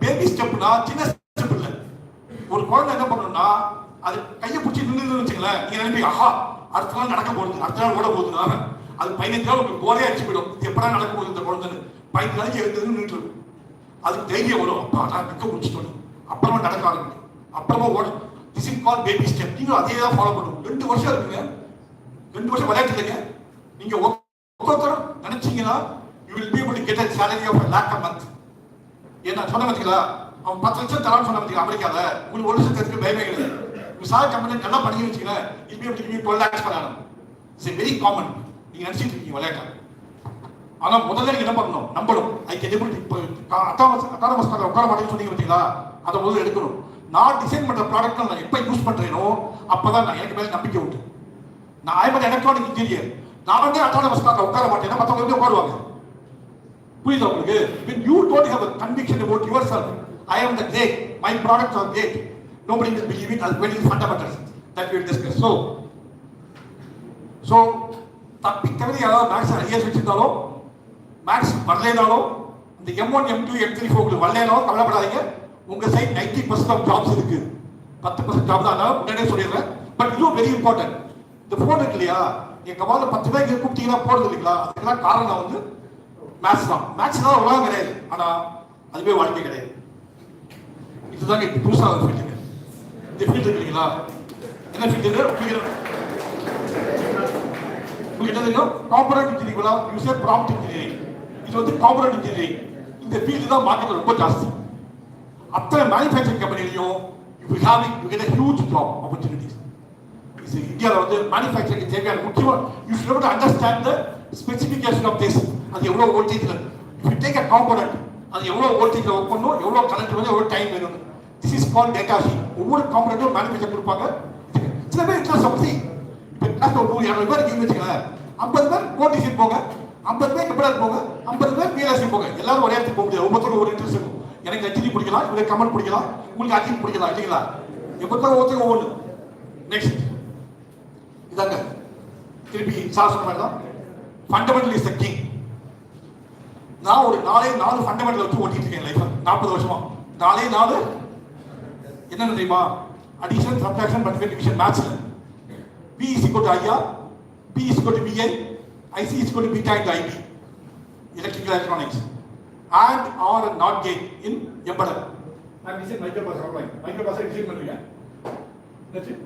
பேபி ஸ்டெப்னா சின்ன ஸ்டெப் இல்ல. ஒரு குழந்தை என்ன பண்ணணும்னா, அது கையை பிடிச்சி நின்று வச்சுங்களேன், நீங்க நினைப்பீங்க, ஆஹா அடுத்த நாள் நடக்க போகுது, அடுத்த நாள் ஓட போகுதுன்னா, அது 15 நாள் உங்களுக்கு போரே அடிச்சு போயிடும். இது எப்படா நடக்க போகுது இந்த குழந்தைன்னு 15 நாளைக்கு எடுத்து நின்று இருக்கும். அதுக்கு தைரியம் வரும், அப்பா நான் நிற்க முடிச்சுட்டோம், அப்புறமா நடக்க ஆரம்பிக்கும், அப்புறமா ஓடும். This is called baby step. நீங்களும் அதே தான் ஃபாலோ பண்ணணும். 2 வருஷம் இருக்குங்க, 2 வருஷம் விளையாட்டு இல்லைங்க. நீங்க ஒருத்தரும் நினைச்சீங்கன்னா you will be able to get a salary of $1 lakh a month. ஏன்னா சொன்ன பார்த்தீங்களா, அவன் 10 லட்சம் தரான்னு சொன்ன பார்த்தீங்களா அமெரிக்கால, உங்களுக்கு 1 லட்சத்துக்கு பயமே கிடையாது. சார் கம்பெனி நல்லா பண்ணி வச்சுக்கல, it will be able to give you 12 lakhs per annum. It's a very common. நீங்க நினைச்சிட்டு இருக்கீங்க விளையாட்டா. ஆனா முதல்ல நீங்க என்ன பண்ணணும், நம்பணும். I can able to autonomous உட்கார மாட்டேன்னு சொன்னீங்க பார்த்தீங்களா, அதை முதல்ல எடுக்கணும். நான் டிசைன் பண்ற ப்ராடக்ட் நான் எப்ப யூஸ் பண்றேனோ அப்பதான் நான் எனக்கு மேல நம்பிக்கை உண்டு. நான் ஐ எம் எலக்ட்ரானிக் இன்ஜினியர், நான் வந்து அட்டானமஸ் உட்கார மாட்டேன்னா மற்றவங்க வந்து உட்காருவாங்க. புரியுதா உங்களுக்கு? when you don't have a conviction about yourself, I am the great, my products are great, nobody will believe it. As very fundamentals that we will discuss. So தப்பி தவிர யாராவது மேக்ஸ் ஐஎஸ் வச்சிருந்தாலோ, மேக்ஸ் வரலேனாலோ, இந்த M1 M2 M3 உங்களுக்கு வரலேனாலோ கவலைப்படாதீங்க. உங்க side 90% of jobs இருக்கு, 10% job தான். நான் முன்னாடியே சொல்லிடுறேன். பட் இதுவும் வெரி இம்பார்ட்டன்ட். இந்த போன் இருக்கு இல்லையா, என் கவால 10 பேருக்கு கூப்பிட்டீங்கன்னா போடுறது இல்லைங்களா, அதுக்கெல்லாம் காரணம் வந்து மேத்ஸ் தான். மேத்ஸ் தான் உலகம் கிடையாது, ஆனா அதுவே வாழ்க்கை கிடையாது. இதுதாங்க இப்போ புதுசாக ஃபீல்டுங்க. இந்த ஃபீல்டு இருக்குங்களா, என்ன ஃபீல்டு உங்களுக்கு என்ன தெரியும்? Component engineering, you say prompt engineering. இது வந்து காம்பனன்ட் இன்ஜினியரிங். இந்த ஃபீல்டு தான் மார்க்கெட்ல ரொம்ப ஜாஸ்தி. அத்தனை மேனுஃபேக்சரிங் கம்பெனிலையும் you get a huge job opportunities. இந்தியாவில் வந்து மேனுஃபேக்சரிங் தேவையான முக்கியமாக you should have to understand the specification of this. அது எவ்வளோ வோல்டேஜ்ல, if you take a component, அது எவ்வளோ வோல்டேஜ்ல ஒர்க் பண்ணணும், எவ்வளோ கரண்ட் வேணும், எவ்வளோ டைம் வேணும். This is called data sheet. ஒவ்வொரு காம்பனன்ட்டும் மேனுஃபேக்சர் கொடுப்பாங்க. சில பேர் இன்ட்ரெஸ்ட் அப்படி இப்போ கிளாஸ் ஒரு 100-200 பேர் இருக்கீங்கன்னு வச்சுக்கலாம், 50 பேர் கோட் டிசைன் போங்க, 50 பேர் கெப்படாக போங்க, 50 பேர் பிஎல்எஸ்சி போங்க. எல்லாரும் ஒரே இடத்துக்கு போக முடியாது, ஒவ்வொருத்தரும் ஒரு இன்ட்ரெஸ்ட் இருக்கும். எனக்கு ஹெச்டி பிடிக்கலாம், உங்களுக்கு கமெண்ட் பிடிக்கலாம், உங்களுக்கு அஜித் பிடிக்கலாம், இல்லைங்களா? ஒவ்வொருத்தரும் ஒவ்வொன்று. நெக்ஸ்ட் இதாங்க திருப்பி சார் சொன்ன மாதிரி தான், ஃபண்டமெண்டல் இஸ் த கிங். நான் ஒரு 4 ஃபண்டமெண்டல் வச்சு ஓட்டிட்டு இருக்கேன் லைஃப் 40 வருஷமா. 4 என்ன தெரியுமா? அடிஷன், சப்ட்ராக்ஷன், மல்டிப்ளிகேஷன், டிவிஷன், மேத்ஸ்ல B is equal to IR, B is equal to BI, IC is equal to beta into IB, electrical electronics, and OR and NOT gate in embedded. I'm using microprocessor. Microprocessor design பண்ணுவீங்க. That's it.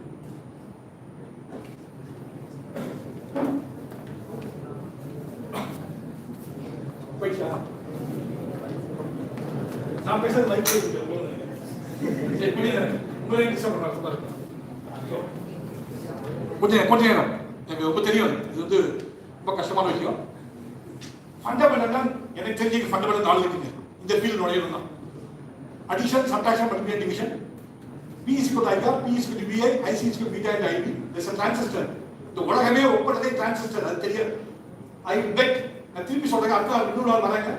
நான் பேசுறது like உங்களே disturb பண்ணுறாங்க. கொஞ்சம் நேரம் எனக்கு ரொம்ப தெரியும். இது வந்து ரொம்ப கஷ்டமான விஷயம். ஃபண்டமெண்டல் எனக்கு தெரிஞ்சு ஃபண்டமெண்டல் 4 இருக்குங்க இந்த ஃபீல்டு நுழையணும்னா. Addition, subtraction, multiplication, division. P is equal to IR, P is equal to VI, IC is equal to beta and IB. There's a transistor. இந்த உலகமே ஒப்பந்ததே டிரான்சிஸ்டர், அது தெரியாது. I bet நான் திருப்பி சொல்றேன், அடுத்த இன்னொரு நாள் வராங்க.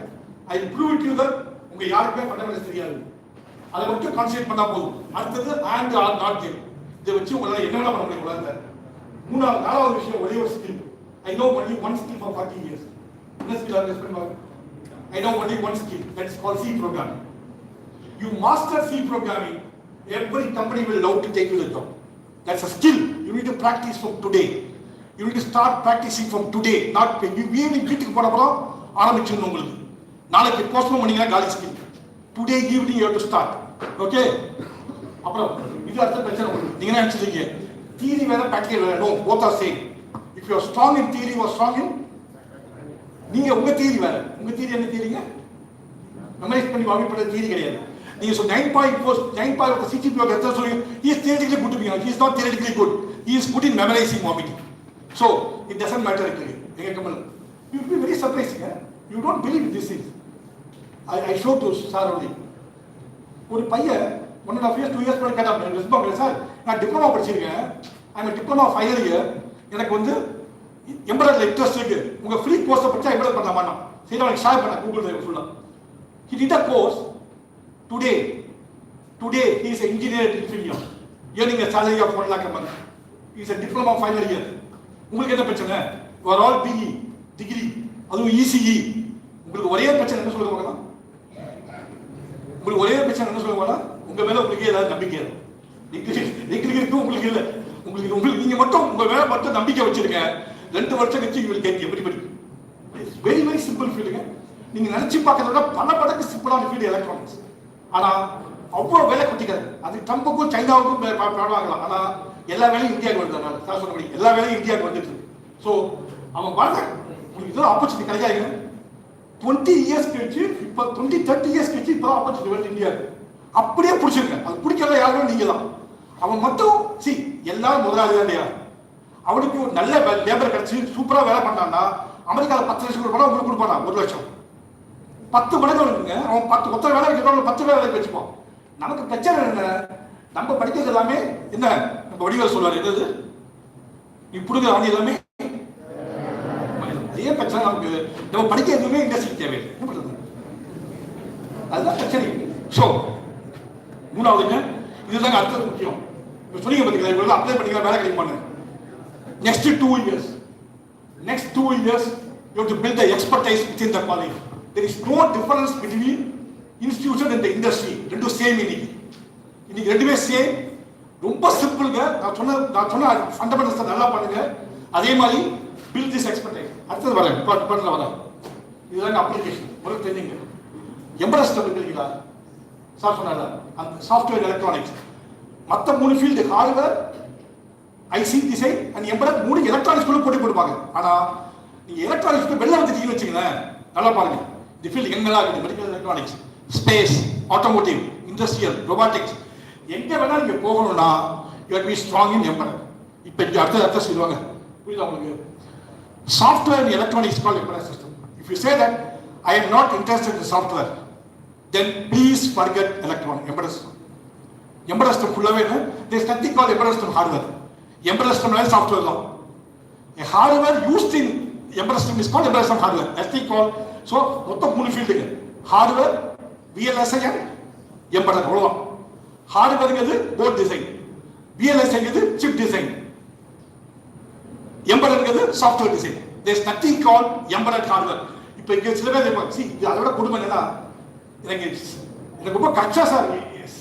I prove it to you that உங்க யாருக்குமே ஃபண்டமெண்டல்ஸ் தெரியாது. அதை மட்டும் கான்சென்ட்ரேட் பண்ணா போதும். அடுத்தது and or not game. இதை வச்சு உங்களால என்ன வேணா பண்ண முடியும் உலகத்துல. நாலாவது விஷயம் ஒரே ஒரு skill. I know only one skill for 40 years. என்ன ஸ்கில் அது எக்ஸ்பிளைன் பண்ணுங்க. I know only one skill, that is called C programming. You master C programming, every company will love to take you the job. That's a skill. You need to practice from today. You need to start practicing from today. Not when you வீட்டுக்கு போன அப்புறம் ஆரம்பிச்சிடணும் உங்களுக்கு. நாளைக்கு postpone பண்ணீங்கன்னா காலி skill. Today evening you have to start. Okay? அப்புறம் இது அடுத்த பிரச்சனை உங்களுக்கு. நீங்க என்ன நினைச்சிருக்கீங்க? தியரி வேற பிராக்டிகல் வேற. No, both are same. If you are strong in theory or strong in நீங்க உங்க தியரி வேற. உங்க தியரி என்ன தியரிங்க? மெமரைஸ் பண்ணி வாங்கி பண்ற தியரி கிடையாது. நீங்க so 9.9 of the CGPA of the so he is theoretically good to be. He is not theoretically good. He is good in memorizing vomiting. So it doesn't matter actually. You will be very surprised. You don't believe in these things. I showed to sir only. ஒரு பையன் 1.5 years 2 years பண்ண கேட்டாங்க response sir நான் diploma படிச்சிருக்கேன். ஐ அம் diploma final year. எனக்கு வந்து எம்பரட்ல interest இருக்கு. உங்க ஃப்ரீ கோர்ஸ் படிச்சா எம்பரட் பண்ணலாமா? சரி நான் ஷேர் பண்ண கூகுள் டிரைவ் ஃபுல்லா. He did a course. Today he is an engineer at Infineon, earning a salary of 1 lakh a month. He is a diploma final year. உங்களுக்கு என்ன பிரச்சனை? You are all BE degree, அதுவும் ECE. உங்களுக்கு ஒரே பிரச்சனை என்ன சொல்லுங்க பார்க்கலாம்? உங்களுக்கு ஒரே பிரச்சனை என்ன சொல்லுங்க பார்க்கலாம்? உங்க மேல உங்களுக்கு ஏதாவது நம்பிக்கை இல்லை. டிகிரி இருக்கு உங்களுக்கு இல்ல. உங்களுக்கு நீங்க மட்டும் உங்க மேல மட்டும் நம்பிக்கை வச்சிருங்க. 2 வருஷம் கழிச்சு you will get everybody. It's very very simple field. நீங்க நினைச்சு பார்க்கறத விட பல மடங்கு சிம்பிளான ஃபீல்ட் எலக்ட்ரானிக்ஸ். ஆனா அவ்வளவு வேலை கொட்டிக்கிறது. அது ட்ரம்புக்கும் சைனாவுக்கும் பாடுவாங்களாம். ஆனா எல்லா வேலையும் இந்தியாவுக்கு வந்ததுனால நான் சொன்னபடி எல்லா வேலையும் இந்தியாவுக்கு வந்துட்டு. ஸோ அவங்க வாழ்ற உங்களுக்கு இதோ ஆப்பர்ச்சுனிட்டி கிடைக்காதுங்க. 20 இயர்ஸ் கழிச்சு இப்போ 20-30 இயர்ஸ் கழிச்சு இப்போ ஆப்பர்ச்சுனிட்டி வருது இந்தியாவுக்கு. அப்படியே பிடிச்சிருங்க. அது பிடிக்கிறத யாருமே நீங்க தான். அவன் மட்டும் எல்லாரும் முதலாளி தான் இல்லையா? அவனுக்கு ஒரு நல்ல லேபர் கிடைச்சி சூப்பரா வேலை பண்ணான்னா அமெரிக்காவில் 10 லட்சம் கொடுப்பானா உங்களுக்கு கொடுப்பானா 1 லட்சம் 10 மடங்கு இருக்குங்க. அவன் 10 ஒத்த வேலை வைக்கிறவங்க 10 வேலை வச்சுப்பான். நமக்கு பிரச்சனை என்ன? நம்ம படிக்கிறது எல்லாமே என்ன நம்ம வடிவேல் சொல்லுவார் என்னது நீ புடுங்க ஆணி எல்லாமே அதே பிரச்சனை. நமக்கு நம்ம படிக்க எதுவுமே இண்டஸ்ட்ரி தேவை. என்ன பண்றது? அதுதான் பிரச்சனை. ஸோ மூணாவதுங்க இதுதாங்க அடுத்தது முக்கியம். இப்போ சொன்னீங்க பார்த்தீங்களா இவ்வளோ அப்ளை பண்ணிக்கலாம் வேலை கிடைக்குமான்னு. Next 2 years you have to build the expertise within the college. There is no difference between institution and the industry. ரெண்டும் சேம். இன்னைக்கு ரெண்டுமே சேம். ரொம்ப சிம்பிள்ங்க. நான் சொன்ன ஃபண்டமெண்டல்ஸ் நல்லா பண்ணுங்க. அதே மாதிரி build this expertise. அடுத்தது வரேன் பாட்டில் வரேன். இதுதாங்க அப்ளிகேஷன் ஒரு ட்ரெயினிங். எம்பரஸ் தெரியுங்களா சார் சொன்னால அந்த சாஃப்ட்வேர் எலக்ட்ரானிக்ஸ் மற்ற 3 field hardware IC design and embedded 3 எலக்ட்ரானிக்ஸ் குள்ள போட்டி போடுவாங்க. ஆனா நீங்க எலக்ட்ரானிக்ஸ் வெளில வந்துட்டீங்கன்னு வச்சுங்களேன் நல்லா பாருங்க. இந்த ஃபீல்டு எங்கெல்லாம் இருக்குது? Medical electronics, space, automotive, industrial, robotics எங்க வேணா நீங்க போகணும்னா you have to be strong in embedded. இப்போ இங்க அடுத்த சொல்லுவாங்க புரியுதா உங்களுக்கு? Software and electronics call embedded system. If you say that I am not interested in software then please forget electronic embedded system. Embedded system fullave there is nothing called embedded system hardware. Embedded system is software law. A hardware used in embedded system is called embedded system hardware. That's the called. So mottham 3 field இருக்கு. hardware, VLSI and embedded அவ்வளவுதான். hardwareங்கிறது board design, VLSIங்கிறது chip design, embeddedங்கிறது software design. There is nothing called embedded hardware. இப்போ இங்க சில பேர் இருப்பாங்க இது அதோட கொடுமை என்னன்னா எனக்கு ரொம்ப கச்சா சார்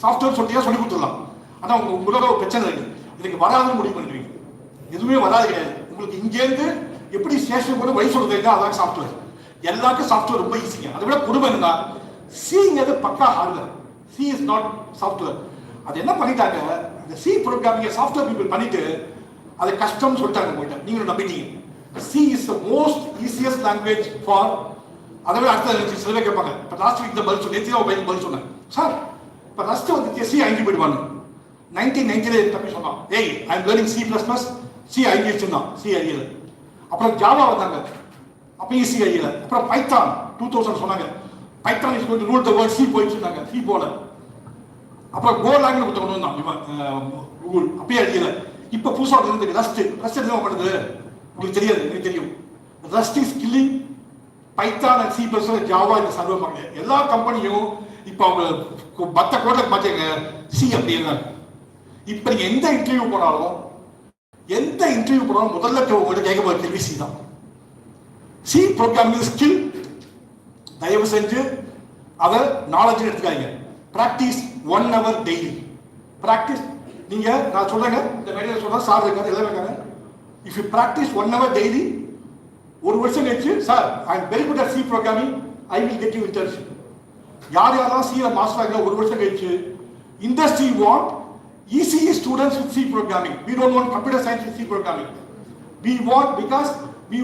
சாஃப்ட்வேர் சொல்லி கொடுத்துடலாம். ஆனால் உங்களோட ஒரு பிரச்சனை இருக்கு. இதுக்கு வராதுன்னு முடிவு பண்ணுவீங்க. எதுவுமே வராது கிடையாது. உங்களுக்கு இங்கேருந்து எப்படி ஸ்டேஷன் கூட வழி சொல்றது அதான் சாஃப்ட்வேர். எல்லாருக்கும் சாஃப்ட்வேர் ரொம்ப ஈஸிங்க. அதை விட கொடுமை என்னன்னா சிங்கிறது பக்கா hardware. C is not software. அது என்ன பண்ணிட்டாங்க? இந்த சி ப்ரோக்ராமிங் சாஃப்ட்வேர் பீப்புள் பண்ணிட்டு அது கஷ்டம்னு சொல்லிட்டாங்க போயிட்டு. நீங்களும் நம்பிட்டீங்க. C is the most easiest language for. அதை விட அடுத்த சில பேர் கேட்பாங்க. இப்போ லாஸ்ட் வீக் தான் பதில் சொன்னேன். பதில் சொன்னேன் சார் இப்போ ரஸ்ட் வந்து சி ஐடி போயிடுவாங்க 1990 தம்பி சொன்னான் ஏய் I am learning C++, C IT வச்சுருந்தான் சிஐயில். அப்புறம் ஜாவா வந்தாங்க, அப்பயும் சிஐயில். அப்புறம் பைத்தான் 2000 சொன்னாங்க, Python is going to rule the world, C போயிட்டு இருந்தாங்க, சி போல. அப்புறம் கோ லாங்குவேஜ் கொண்டு வந்தான் கூகுள், அப்பயே அடிக்கல. இப்போ புதுசாக இருந்து ரஸ்ட் என்ன பண்ணுது உங்களுக்கு தெரியாது, எனக்கு தெரியும். Rust is killing Python and C++, Java இந்த சர்வர் பண்ணல. எல்லா கம்பெனியும் இப்போ அவங்க மற்ற கோட்டை பார்த்தீங்க சி அப்படி இருக்காங்க. இப்போ நீங்கள் எந்த இன்டர்வியூ போனாலும் முதல்ல உங்கள்கிட்ட கேட்க போகிற கேள்வி சி தான். சி ப்ரோக்ராமிங் ஸ்கில், தயவு செஞ்சு அதை நாலேஜ் எடுத்துக்காங்க. Practice 1 hour daily. ப்ராக்டிஸ் நீங்கள் நான் சொல்கிறேங்க, இந்த மேடையில் சொல்கிறேன், சார் இருக்காங்க எல்லாமே இருக்காங்க. If you practice 1 hour daily, ஒரு வருஷம் கழிச்சு sir I am very good at C programming, I will get you internship. யாரெல்லாம் சில மாஸ்டர் ஆகிற ஒரு வருஷம் கழிச்சு industry want ECE students with C programming. We don't want computer science with C programming. We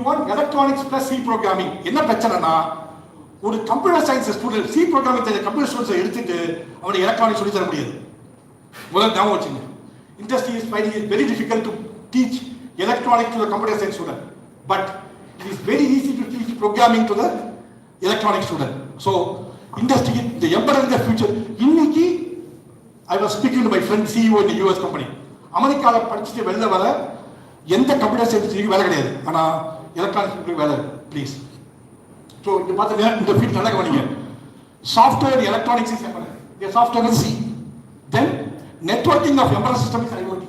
want electronics plus C programming. என்ன பிரச்சனைனா ஒரு computer science student C programming தெரிஞ்ச கம்ப்யூட்டர் ஸ்டூடெண்ட்ஸை எடுத்துட்டு அவனுக்கு எலக்ட்ரானிக்ஸ் சொல்லி தர முடியாது. முதல்ல ஞாபகம் வச்சுங்க. Industry is finding it very difficult to teach electronics to the computer science student, but it is very easy to teach programming to the electronic student. So industry, the embedded in the future. இன்னைக்கு I was speaking to my friend CEO in the US company. அமெரிக்காவில் படிச்சுட்டு வெளில வர எந்த computer science வேலை கிடையாது, ஆனால் electronics வேலை ப்ளீஸ். ஸோ இது பார்த்துங்க, இந்த ஃபீல்ட் நல்லா கவனிங்க. Software electronics is embedded, software is C. Then networking of embedded system is IoT.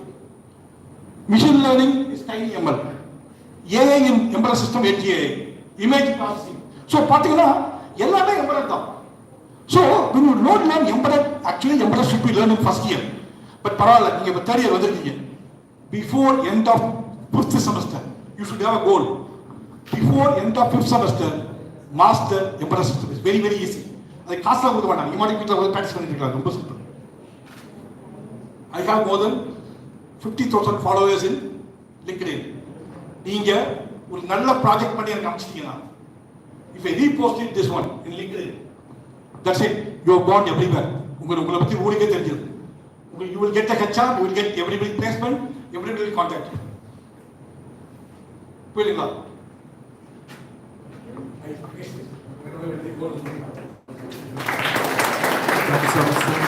Machine learning is TinyML. AI in embedded system HAI. Image processing. So பார்த்தீங்கன்னா எல்லாமே எம்பெடட் தான். So when you don't learn embedded, actually embedded should be learned in first year. But பரவாயில்ல, நீங்க இப்போ third year வந்திருக்கீங்க. Before end of 5th semester, you should have a goal. Before end of 5th semester, master embedded system is very very easy. அதை காசுலாம் கொடுக்க வேண்டாம், நீங்க வீட்டில் வந்து ப்ராக்டிஸ் பண்ணிட்டு இருக்கலாம், ரொம்ப simple. I have more than 50,000 followers in LinkedIn. நீங்க ஒரு நல்ல ப்ராஜெக்ட் பண்ணி எனக்கு அனுப்பிச்சிட்டீங்கன்னா, if I reposted this one in LinkedIn, that's it, you have gone everywhere. உங்களை பத்தி ஊருக்கே தெரிஞ்சது. You will get the HR, you will get everybody placement, everybody will contact you. புரியுங்களா? Thank you so much, sir.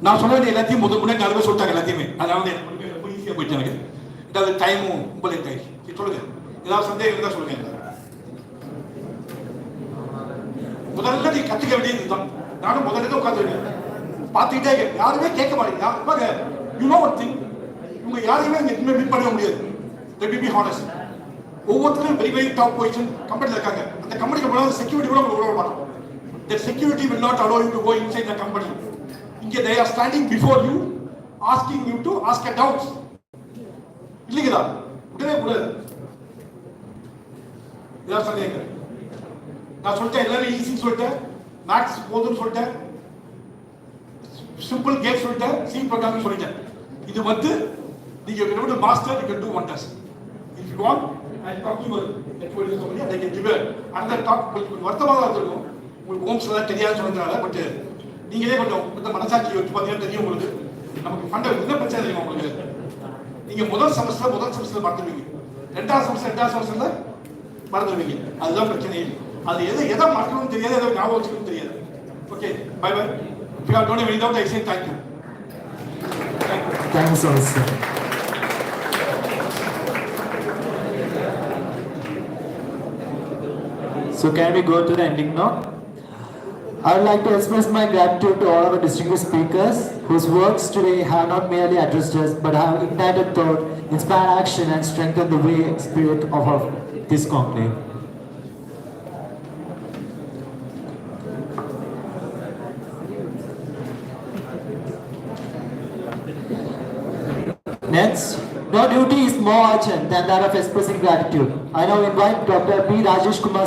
நான் சொல்ல வேண்டிய எல்லாத்தையும் முன்னாடி 4 பேர் சொல்லிட்டாங்க எல்லாத்தையுமே. அதனால ரொம்ப ஈஸியாக போயிட்டு எனக்கு. ஏதாவது டைமும் உங்களை ஆயிடுச்சு. சொல்லுங்க, ஏதாவது சந்தேகம் இருந்தால் சொல்லுங்க. முதல்ல நீ கத்துக்க வேண்டியது இதுதான். நானும் முதல்ல உட்காந்துருக்கேன், பார்த்துக்கிட்டே யாருமே கேட்க மாட்டேங்க. யூ நோ ஒன் திங், இவங்க யாரையுமே இங்கே மீட் பண்ண முடியாது. Let me be honest. ஒவ்வொருத்தரும் வெரி வெரி டாப் பொசிஷன் கம்பெனியில் இருக்காங்க. அந்த கம்பெனிக்கு போனால் செக்யூரிட்டி கூட உங்களுக்கு விட மாட்டோம். That security will not allow you to go inside the company. இங்கே they are standing before you, asking you to ask a doubts. இல்லைங்களா? உடனே கூடாது. இதான் சந்தேங்க. நான் சொல்லிட்டேன், எல்லாமே ஈஸி சொல்லிட்டேன், மேக்ஸ் போதும்னு சொல்லிட்டேன், சிம்பிள் கேம் சொல்லிட்டேன், சி ப்ரோக்ராமிங் சொல்லிட்டேன். இது வந்து நீங்க able to master, you can do wonders. If you want, I talk to you about somebody and I can give another talk. உங்களுக்கு வருத்தமாக தான் இருக்கும், உங்களுக்கு ஹோம்ஸ் எல்லாம் தெரியாது சொன்னதுனால. பட் நீங்களே கொஞ்சம் மனசாட்சி வச்சு பார்த்தீங்கன்னா தெரியும் உங்களுக்கு. நமக்கு ஃபண்ட் என்ன பிரச்சனை தெரியுமா உங்களுக்கு? நீங்க முதல் செமஸ்டர் மறந்துடுவீங்க, ரெண்டாவது செமஸ்டர்ல மறந்துடுவீங்க. அதுதான் பிரச்சனை. அது எதை மறக்கணும்னு தெரியாது, எதை ஞாபகம் வச்சுக்கணும்னு தெரியாது. Okay, bye bye. If you are doing it without, I say thank you. Thank you so much, sir. So can we go to the ending now? I would like to express my gratitude to all our distinguished speakers whose works today have not merely addressed us but have ignited thought, inspired action and strengthened the way spirit of this conclave. Next, no duty is more urgent than that of expressing gratitude. I now invite Dr. P. Rajesh Kumar